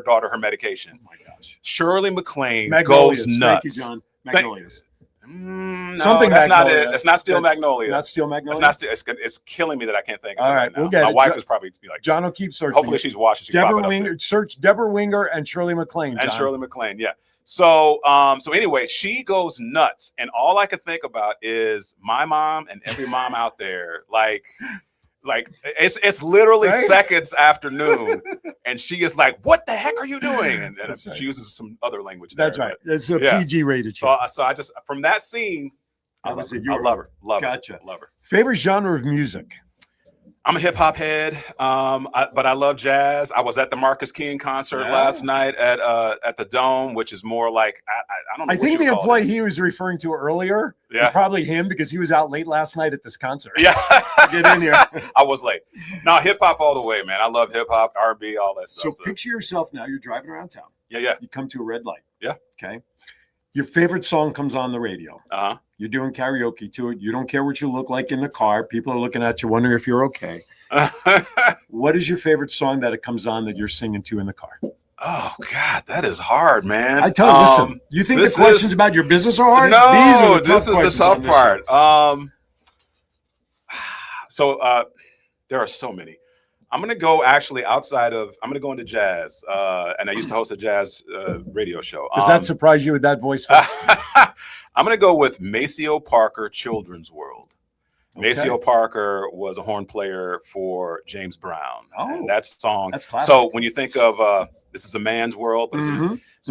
daughter her medication. Oh my gosh. Shirley MacLaine goes nuts. Thank you, John. Magnolias. No, Something that's Magnolia. Not it. That's not Steel Magnolia. Not Steel Magnolia. It's killing me that I can't think of it. All right, right now. we'll get My it. wife is probably like, John will keep searching. Hopefully she's watching. Deborah Winger. Search Deborah Winger and Shirley MacLaine. And Shirley MacLaine, yeah. So anyway, she goes nuts, and all I can think about is my mom and every mom out there, like it's literally seconds after noon, and she is like, "What the heck are you doing?" And she uses some other language. That's right. It's a PG rated show. So I just from that scene. I love her. Gotcha. Love her. Favorite genre of music? I'm a hip hop head, but I love jazz. I was at the Marcus King concert last night at the Dome, which is more like I don't know. I think the employee he was referring to earlier was probably him because he was out late last night at this concert. Yeah, get in here. I was late. No, hip hop all the way, man. I love hip hop, R&B, all that stuff. So picture yourself now. You're driving around town. Yeah. You come to a red light. Yeah. Okay. Your favorite song comes on the radio. Uh-huh. You're doing karaoke to it. You don't care what you look like in the car. People are looking at you, wondering if you're okay. What is your favorite song that it comes on that you're singing to in the car? Oh, God, that is hard, man. I tell you, listen, you think the questions about your business are hard? No, these are the this is the tough part. So there are so many. I'm going to go actually outside of, I'm going to go into jazz. And I used to host a jazz radio show. Does that surprise you with that voice? I'm going to go with Maceo Parker Children's World. Okay. Maceo Parker was a horn player for James Brown. Oh, and that song. That's classic. So when you think of This Is a Man's World, but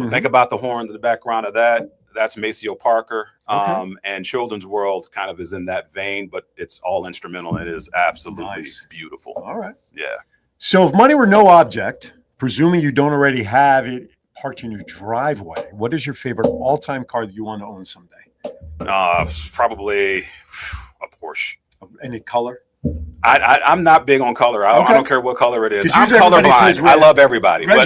think about the horns in the background of that. That's Maceo Parker. And Children's World kind of is in that vein, but it's all instrumental. And it is absolutely beautiful. All right. Yeah. So if money were no object, presuming you don't already have it parked in your driveway, what is your favorite all-time car that you want to own someday? Probably a Porsche. Any color? I'm not big on color. I don't care what color it is. I'm Everybody colorblind. I love everybody. Red. But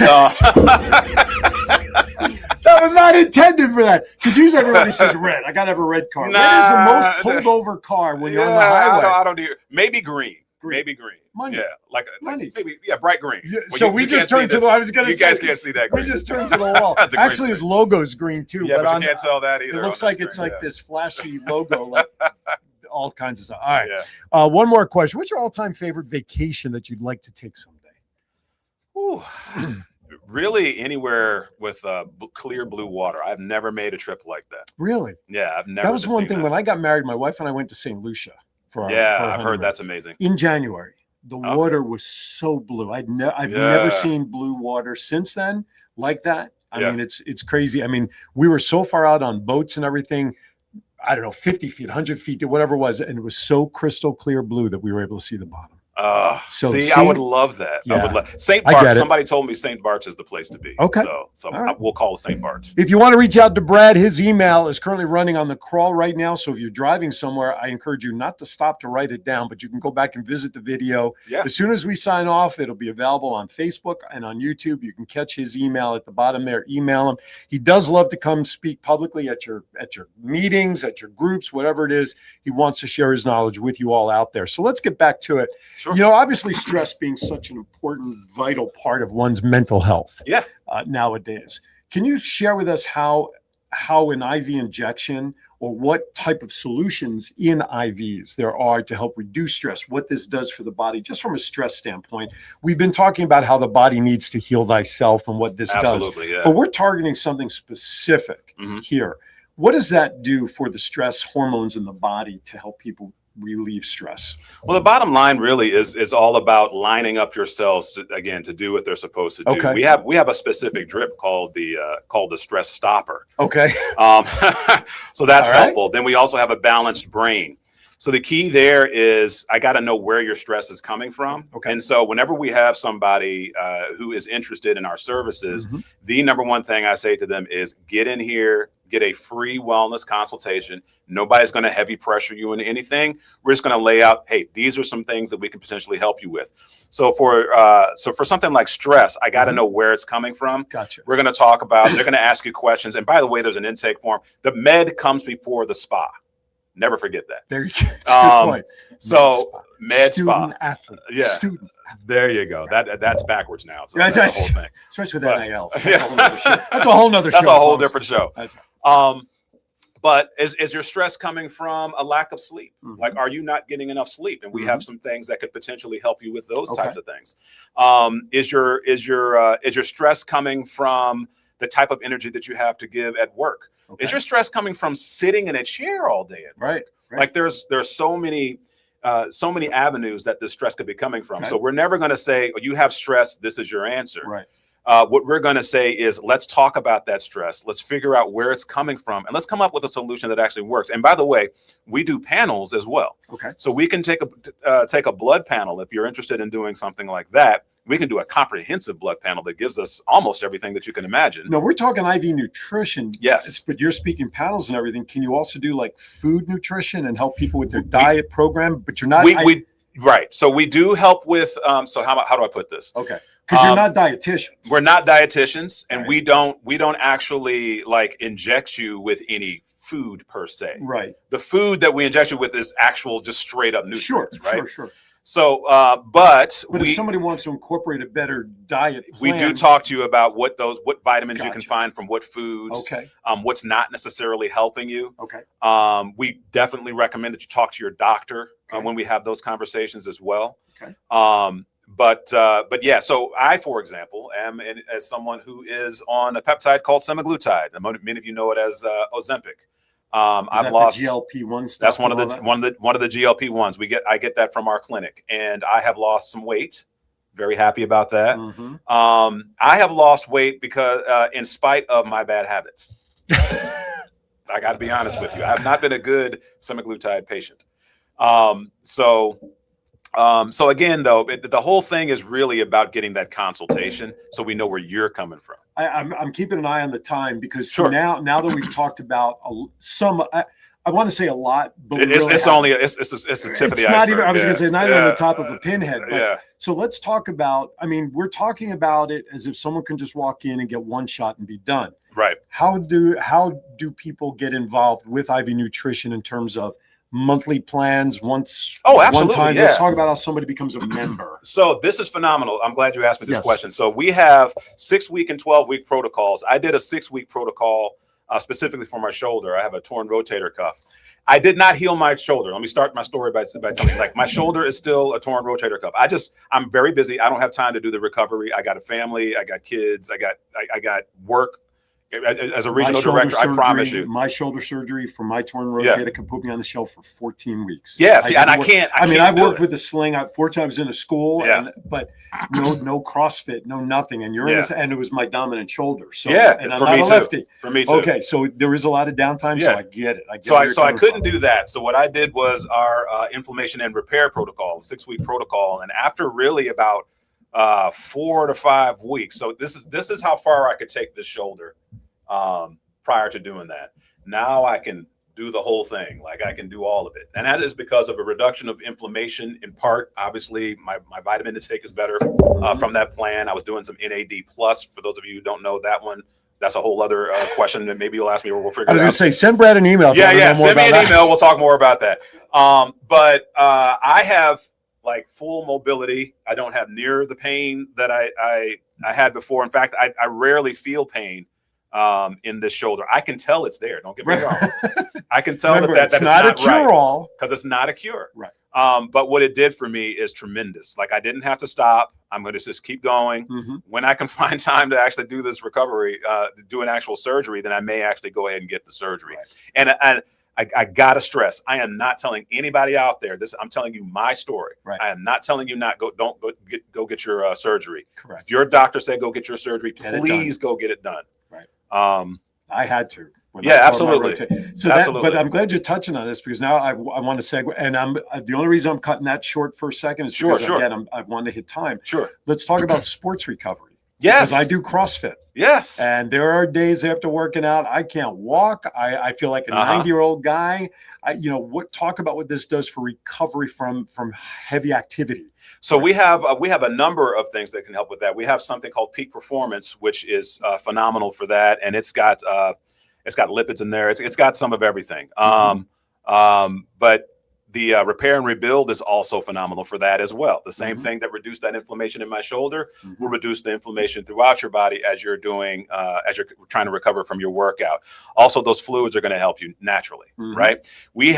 that was not intended for that. Because usually everybody says red. I got to have a red car. Nah, red is the most pulled over car when you're on the highway. I don't do maybe green. Maybe green. Money. Yeah, like maybe bright green. Yeah, so we just turned to the. I was going to say you guys can't see that. Green. We just turned to the wall. Actually, his logo's green too. Yeah, but you can't tell that either. It looks like it's like this flashy logo, like all kinds of stuff. All right. One more question. What's your all-time favorite vacation that you'd like to take someday? Ooh. Really, anywhere with clear blue water. I've never made a trip like that. Really? Yeah, I've never. That was one thing. When I got married, my wife and I went to St. Lucia for our I've heard that's amazing. In January, the water was so blue. I've never seen blue water since then like that. I mean, it's crazy. I mean, we were so far out on boats and everything. I don't know, 50 feet, 100 feet, whatever it was, and it was so crystal clear blue that we were able to see the bottom. I would love that. Yeah, I would love St. Bart's. Somebody told me St. Bart's is the place to be. Okay. So we'll call it St. Bart's. If you want to reach out to Brad, his email is currently running on the crawl right now. So if you're driving somewhere, I encourage you not to stop to write it down, but you can go back and visit the video. Yeah. As soon as we sign off, it'll be available on Facebook and on YouTube. You can catch his email at the bottom there. Email him. He does love to come speak publicly at your meetings, at your groups, whatever it is. He wants to share his knowledge with you all out there. So let's get back to it. Sure. You know, obviously stress being such an important, vital part of one's mental health nowadays. Can you share with us how an IV injection or what type of solutions in IVs there are to help reduce stress, what this does for the body, just from a stress standpoint? We've been talking about how the body needs to heal thyself and what this does. Yeah. But we're targeting something specific here. What does that do for the stress hormones in the body to help people relieve stress? Well, the bottom line really is all about lining up your cells to do what they're supposed to do. Okay. We have a specific drip called the stress stopper. Okay. So that's helpful. Then we also have a balanced brain. So the key there is I got to know where your stress is coming from. Okay. And so whenever we have somebody who is interested in our services, the number one thing I say to them is get in here, get a free wellness consultation. Nobody's going to heavy pressure you into anything. We're just going to lay out, hey, these are some things that we can potentially help you with. So for something like stress, I got to know where it's coming from. Gotcha. We're going to talk about, they're going to ask you questions. And by the way, there's an intake form. The med comes before the spa. Never forget that. There you go. That's a good point. So med Student spa. Athlete. Yeah. Student. There you go. That's backwards now. So that's the whole thing. Especially with NIL. That's a whole nother show. That's a whole different show. That's right. But is your stress coming from a lack of sleep? Like, are you not getting enough sleep? And we have some things that could potentially help you with those types of things. Is your stress coming from the type of energy that you have to give at work? Okay. Is your stress coming from sitting in a chair all day at work? Right. Like there's so many avenues that this stress could be coming from. Okay. So we're never going to say, oh, you have stress, this is your answer. Right. What we're going to say is, let's talk about that stress. Let's figure out where it's coming from, and let's come up with a solution that actually works. And by the way, we do panels as well. Okay. So we can take a blood panel if you're interested in doing something like that. We can do a comprehensive blood panel that gives us almost everything that you can imagine. No, we're talking IV nutrition. Yes. But you're speaking panels and everything. Can you also do like food nutrition and help people with their diet program? But you're not. Right. So we do help with. So how do I put this? Okay. Because you're not dietitians. We're not dietitians, and we don't actually like inject you with any food per se. Right. The food that we inject you with is actual, just straight up nutrients. Right. Sure. So, but if somebody wants to incorporate a better diet plan, we do talk to you about what vitamins you can find from what foods. Okay. What's not necessarily helping you. Okay. We definitely recommend that you talk to your doctor when we have those conversations as well. Okay. But yeah, so I, for example, am as someone who is on a peptide called semaglutide. Many of you know it as Ozempic. I've lost GLP-1 stuff. That's one of the GLP-1s. I get that from our clinic, and I have lost some weight. Very happy about that. I have lost weight because in spite of my bad habits. I got to be honest with you. I have not been a good semaglutide patient. So again, though, the whole thing is really about getting that consultation so we know where you're coming from. I'm keeping an eye on the time because Sure. now that we've talked about some, I want to say a lot, but It's the tip of the iceberg. Not even, I was going to say, not even on the top of a pinhead. But, Yeah. So let's talk about, I mean, we're talking about it as if someone can just walk in and get one shot and be done. Right. How do people get involved with IV nutrition in terms of monthly plans once? Oh, absolutely. One time. Yeah. Let's talk about how somebody becomes a member. So this is phenomenal. I'm glad you asked me this Yes. question. So we have 6-week and 12-week protocols. I did a 6-week protocol specifically for my shoulder. I have a torn rotator cuff. I did not heal my shoulder. Let me start my story by telling you, like, my shoulder is still a torn rotator cuff. I'm very busy. I don't have time to do the recovery. I got a family. I got kids. I got work. As a regional director, I promise you. My shoulder surgery for my torn rotator can put me on the shelf for 14 weeks. Yeah, see, I can't. I've worked with a sling 4 times in a school, Yeah. but no CrossFit, no nothing. And and it was my dominant shoulder. So yeah, and I'm for not me a too. lefty. For me too. Okay, so there is a lot of downtime. Yeah. So I get it. So I couldn't do that. So what I did was our inflammation and repair protocol, 6-week protocol, and after really about 4 to 5 weeks. So this is how far I could take this shoulder. Prior to doing that, now I can do the whole thing. Like, I can do all of it, and that is because of a reduction of inflammation. In part, obviously, my vitamin intake is better from that plan. I was doing some NAD plus. For those of you who don't know that one, that's a whole other question that maybe you'll ask me, or we'll figure it out. I was going to say, send Brad an email. Yeah. Send me an email. We'll talk more about that. But I have like full mobility. I don't have near the pain that I had before. In fact, I rarely feel pain in this shoulder. I can tell it's there. Don't get me wrong. I can tell that it's not a cure-all, because it's not a cure. Right. But what it did for me is tremendous. Like, I didn't have to stop. I'm going to just keep going. When I can find time to actually do this recovery, do an actual surgery, then I may actually go ahead and get the surgery. Right. And I got to stress, I am not telling anybody out there this. I'm telling you my story. Right. I am not telling you don't go get your surgery. Correct. If your doctor said go get your surgery, please go get it done. Right. I had to. Yeah, absolutely. So absolutely. But I'm glad you're touching on this, because now I want to segue, and the only reason I'm cutting that short for a second is because again, I want to hit time. Sure. Let's talk about sports recovery. Yes. Because I do CrossFit. Yes. And there are days after working out, I can't walk. I feel like a 90-year-old guy. Talk about what this does for recovery from heavy activity. So we have a number of things that can help with that. We have something called Peak Performance, which is phenomenal for that, and it's got lipids in there. It's got some of everything. But the Repair and Rebuild is also phenomenal for that as well. The same thing that reduced that inflammation in my shoulder will reduce the inflammation throughout your body as you're doing as you're trying to recover from your workout. Also, those fluids are going to help you naturally, right? We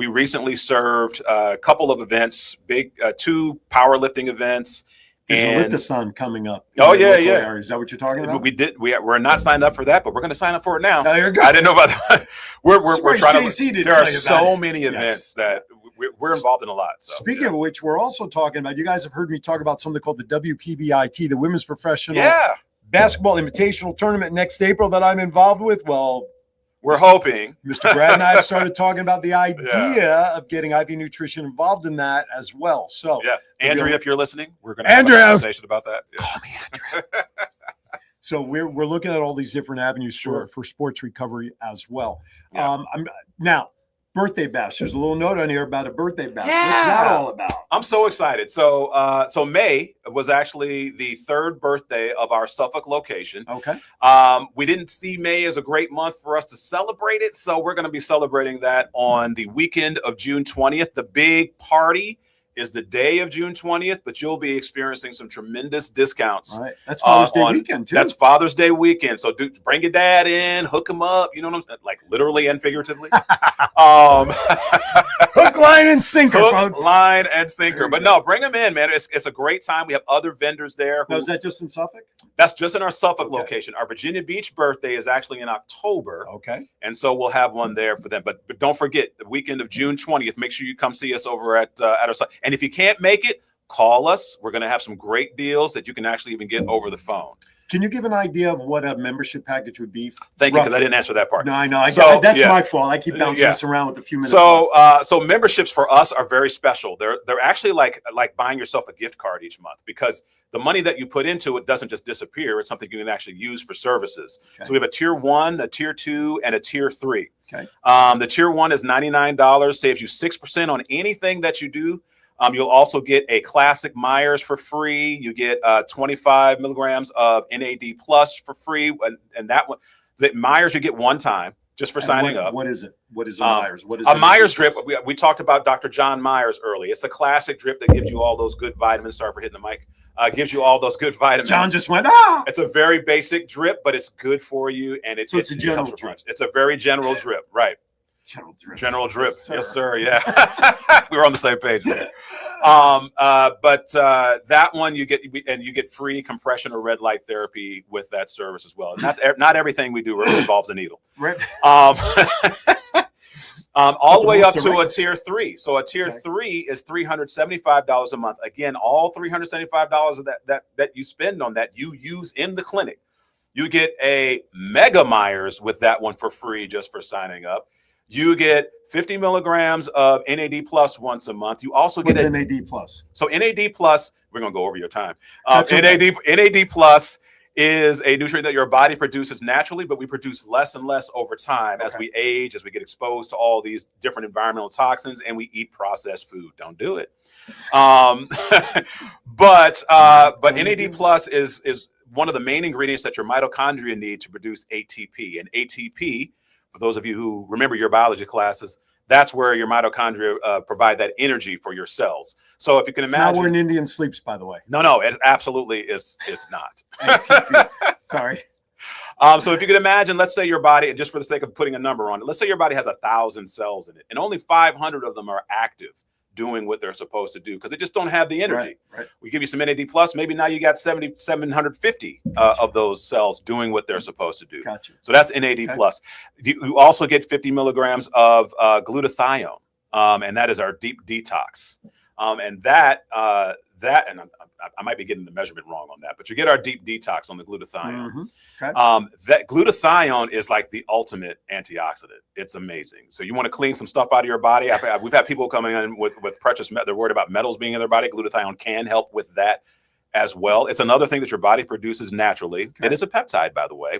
recently served a couple of events, big 2 powerlifting events. There's a lift-a-thon coming up. Oh, yeah. Is that what you're talking about? We're not signed up for that, but we're going to sign up for it now. Oh, you're good. I didn't know about that. We're trying to. There are so it. many events that we're involved in a lot. So, Speaking of which, we're also talking about. You guys have heard me talk about something called the WPBIT, the Women's Professional Basketball Invitational Tournament next April that I'm involved with. Well, we're hoping. Mr. Brad and I have started talking about the idea of getting IV nutrition involved in that as well. So, Andrea, if you're listening, we're going to have a conversation about that. Yeah. Call me Andrea. So we're looking at all these different avenues for sports recovery as well. Yeah. Now, birthday bash. There's a little note on here about a birthday bash. Yeah. What's that all about? I'm so excited. So May was actually the 3rd birthday of our Suffolk location. Okay. We didn't see May as a great month for us to celebrate it, so we're going to be celebrating that on the weekend of June 20th. The big party is the day of June 20th, but you'll be experiencing some tremendous discounts. Right. That's Father's Day weekend, too. That's Father's Day weekend. So bring your dad in, hook him up. You know what I'm saying? Like literally and figuratively. Hook, line, and sinker, folks. Line and sinker. But no, bring them in, man. It's a great time. We have other vendors there. Now, is that just in Suffolk? That's just in our Suffolk location. Our Virginia Beach birthday is actually in October. Okay. And so we'll have one there for them. But don't forget, the weekend of June 20th, make sure you come see us over at our site. And if you can't make it, call us. We're going to have some great deals that you can actually even get over the phone. Can you give an idea of what a membership package would be? Thank you, because I didn't answer that part. No, I know. That's my fault. I keep bouncing this around with a few minutes. So memberships for us are very special. They're actually like buying yourself a gift card each month, because the money that you put into it doesn't just disappear. It's something you can actually use for services. Okay. So we have a tier 1, a tier 2, and a tier 3. Okay. The tier 1 is $99, saves you 6% on anything that you do. You'll also get a classic Myers for free. You get 25 milligrams of NAD plus for free. And that one, the Myers you get one time just for signing up. What is it? What is a Myers? What is a Myers drip? We talked about Dr. John Myers early. It's a classic drip that gives you all those good vitamins. Sorry for hitting the mic. Gives you all those good vitamins. John just went, ah! It's a very basic drip, but it's good for you. And it's a general drip. It's a very general drip, right? General drip. Yes, sir. Yeah. We were on the same page there. But that one you get free compression or red light therapy with that service as well. Not everything we do involves a needle. Right. All the way up to a tier 3. So a tier 3 is $375 a month. Again, all $375 of that you spend on that you use in the clinic. You get a Mega Myers with that one for free just for signing up. You get 50 milligrams of NAD plus once a month. You also get NAD plus. So NAD plus, we're gonna go over your time. NAD plus is a nutrient that your body produces naturally, but we produce less and less over time as we age, as we get exposed to all these different environmental toxins, and we eat processed food. Don't do it. But NAD plus is one of the main ingredients that your mitochondria need to produce ATP. And ATP, for those of you who remember your biology classes, that's where your mitochondria provide that energy for your cells. So if you can imagine, not where an Indian sleeps, by the way. No, it absolutely is not. Sorry. So if you can imagine, let's say your body, and just for the sake of putting a number on it, let's say your body has 1,000 cells in it, and only 500 of them are active, doing what they're supposed to do, because they just don't have the energy. Right. We give you some NAD plus, maybe now you got 750 of those cells doing what they're supposed to do. Gotcha. So that's NAD plus. You also get 50 milligrams of glutathione, and that is our deep detox. And I might be getting the measurement wrong on that, but you get our deep detox on the glutathione. Mm-hmm. Okay. That glutathione is like the ultimate antioxidant. It's amazing. So you want to clean some stuff out of your body. We've had people coming in with precious metals. They're worried about metals being in their body. Glutathione can help with that as well. It's another thing that your body produces naturally. Okay. It is a peptide, by the way,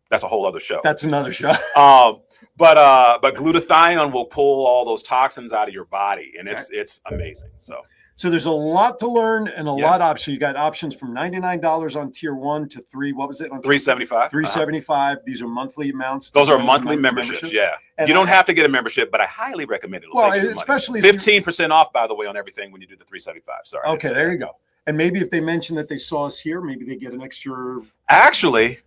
that's a whole other show. That's another show. But glutathione will pull all those toxins out of your body, and it's amazing. So there's a lot to learn and a lot of options. You got options from $99 on tier 1 to 3. What was it on $375? $375. These are monthly amounts. Those are monthly memberships. Yeah. And you don't have to get a membership, but I highly recommend it. It'll save you some especially money. 15% off, by the way, on everything when you do the $375. Sorry. Okay, there you go. And maybe if they mention that they saw us here, maybe they get an extra. Actually,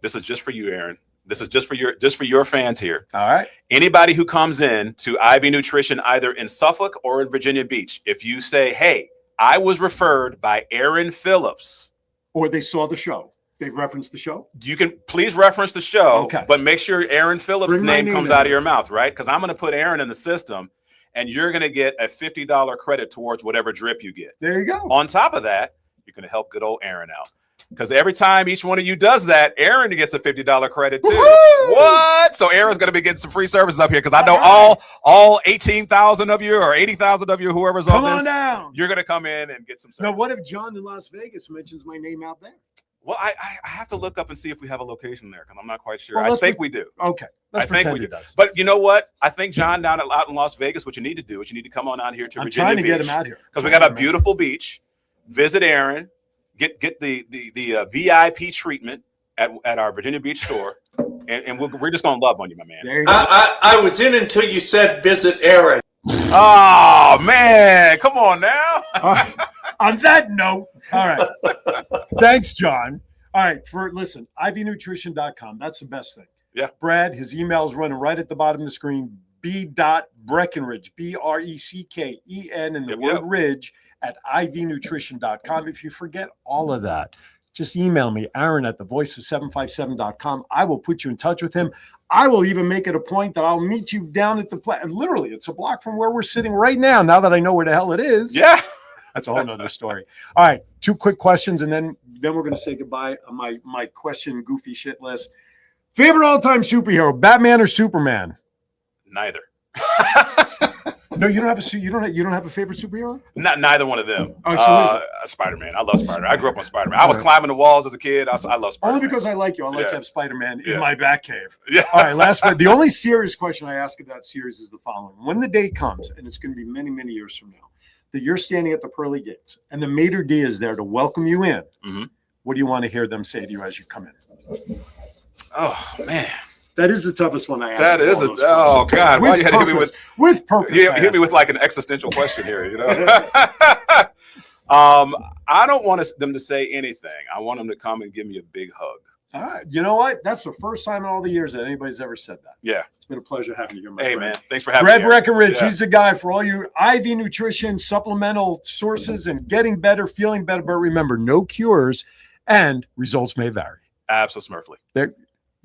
this is just for you, Aaron. This is just for your fans here. All right. Anybody who comes in to IV Nutrition, either in Suffolk or in Virginia Beach, if you say, hey, I was referred by Aaron Phillips. Or they saw the show. They referenced the show. You can please reference the show, but make sure Aaron Phillips' name comes out of your mouth, right? Because I'm going to put Aaron in the system, and you're going to get a $50 credit towards whatever drip you get. There you go. On top of that, you're going to help good old Aaron out. Because every time each one of you does that, Aaron gets a $50 credit too. Woo-hoo! What? So Aaron's going to be getting some free services up here, because I know all 18,000 of you or 80,000 of you, whoever's on this, come on down. You're going to come in and get some service. Now, what if John in Las Vegas mentions my name out there? Well, I have to look up and see if we have a location there, because I'm not quite sure. I think we do. Okay. I think we do. But you know what? I think John out in Las Vegas, what you need to do is you need to come on out here to Virginia Beach. I'm trying to get him out here. Because we got a beautiful beach. Visit Aaron. Get the VIP treatment at our Virginia Beach store, and we're just gonna love on you, my man. I was in until you said visit Aaron. Oh man, come on now. On that note, all right. Thanks, John. All right, listen, ivnutrition.com. That's the best thing. Yeah. Brad, his email is running right at the bottom of the screen. B.Breckenridge, Brecken, and the word Ridge at ivnutrition.com. If you forget all of that, just email me, Aaron at thevoiceof757.com. I will put you in touch with him. I will even make it a point that I'll meet you down at the literally, it's a block from where we're sitting right now that I know where the hell it is. Yeah. That's a whole nother story. All right, 2 quick questions, and then we're going to say goodbye on my question goofy shit list. Favorite all-time superhero, Batman or Superman? Neither. No, you don't have a favorite superhero? Neither one of them. Oh, Spider-Man. I love Spider-Man. I grew up on Spider-Man. I was climbing the walls as a kid. I love Spider-Man. Only because I like you. I like to have Spider-Man in my Batcave. Yeah. All right, last but the only serious question I ask of that series is the following. When the day comes, and it's going to be many, many years from now, that you're standing at the pearly gates and the maitre d' is there to welcome you in, what do you want to hear them say to you as you come in? Oh, man. That is the toughest one I ask. That is oh God! Why you had to hit me with purpose? You hit me with like an existential question here. You know, I don't want them to say anything. I want them to come and give me a big hug. All right. You know what? That's the first time in all the years that anybody's ever said that. Yeah. It's been a pleasure having you here, my friend. man. Thanks for having me. Brad Breckenridge, he's the guy for all your IV nutrition, supplemental sources, and getting better, feeling better. But remember, no cures, and results may vary. Absolutely.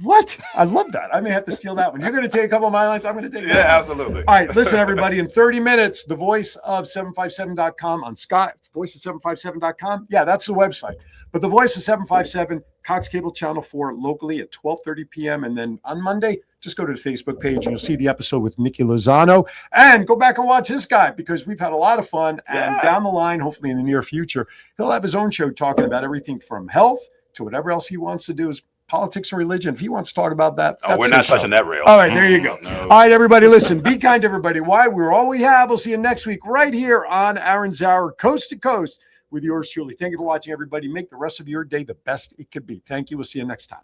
What? I love that. I may have to steal that one. You're going to take a couple of my lines. I'm going to take that. Yeah, absolutely. All right. Listen, everybody, in 30 minutes, the voice of 757.com on Scott, voice of 757.com. Yeah, that's the website. But the voice of 757, Cox Cable Channel 4 locally at 12:30 p.m. And then on Monday, just go to the Facebook page and you'll see the episode with Nikki Lozano. And go back and watch this guy because we've had a lot of fun. And down the line, hopefully in the near future, he'll have his own show talking about everything from health to whatever else he wants to do. Politics or religion. If he wants to talk about that, we're not touching that rail. All right, there you go. No. All right, everybody, listen. Be kind to everybody. Why? We're all we have. We'll see you next week right here on Aaron's Hour, coast to coast, with yours truly. Thank you for watching, everybody. Make the rest of your day the best it could be. Thank you. We'll see you next time.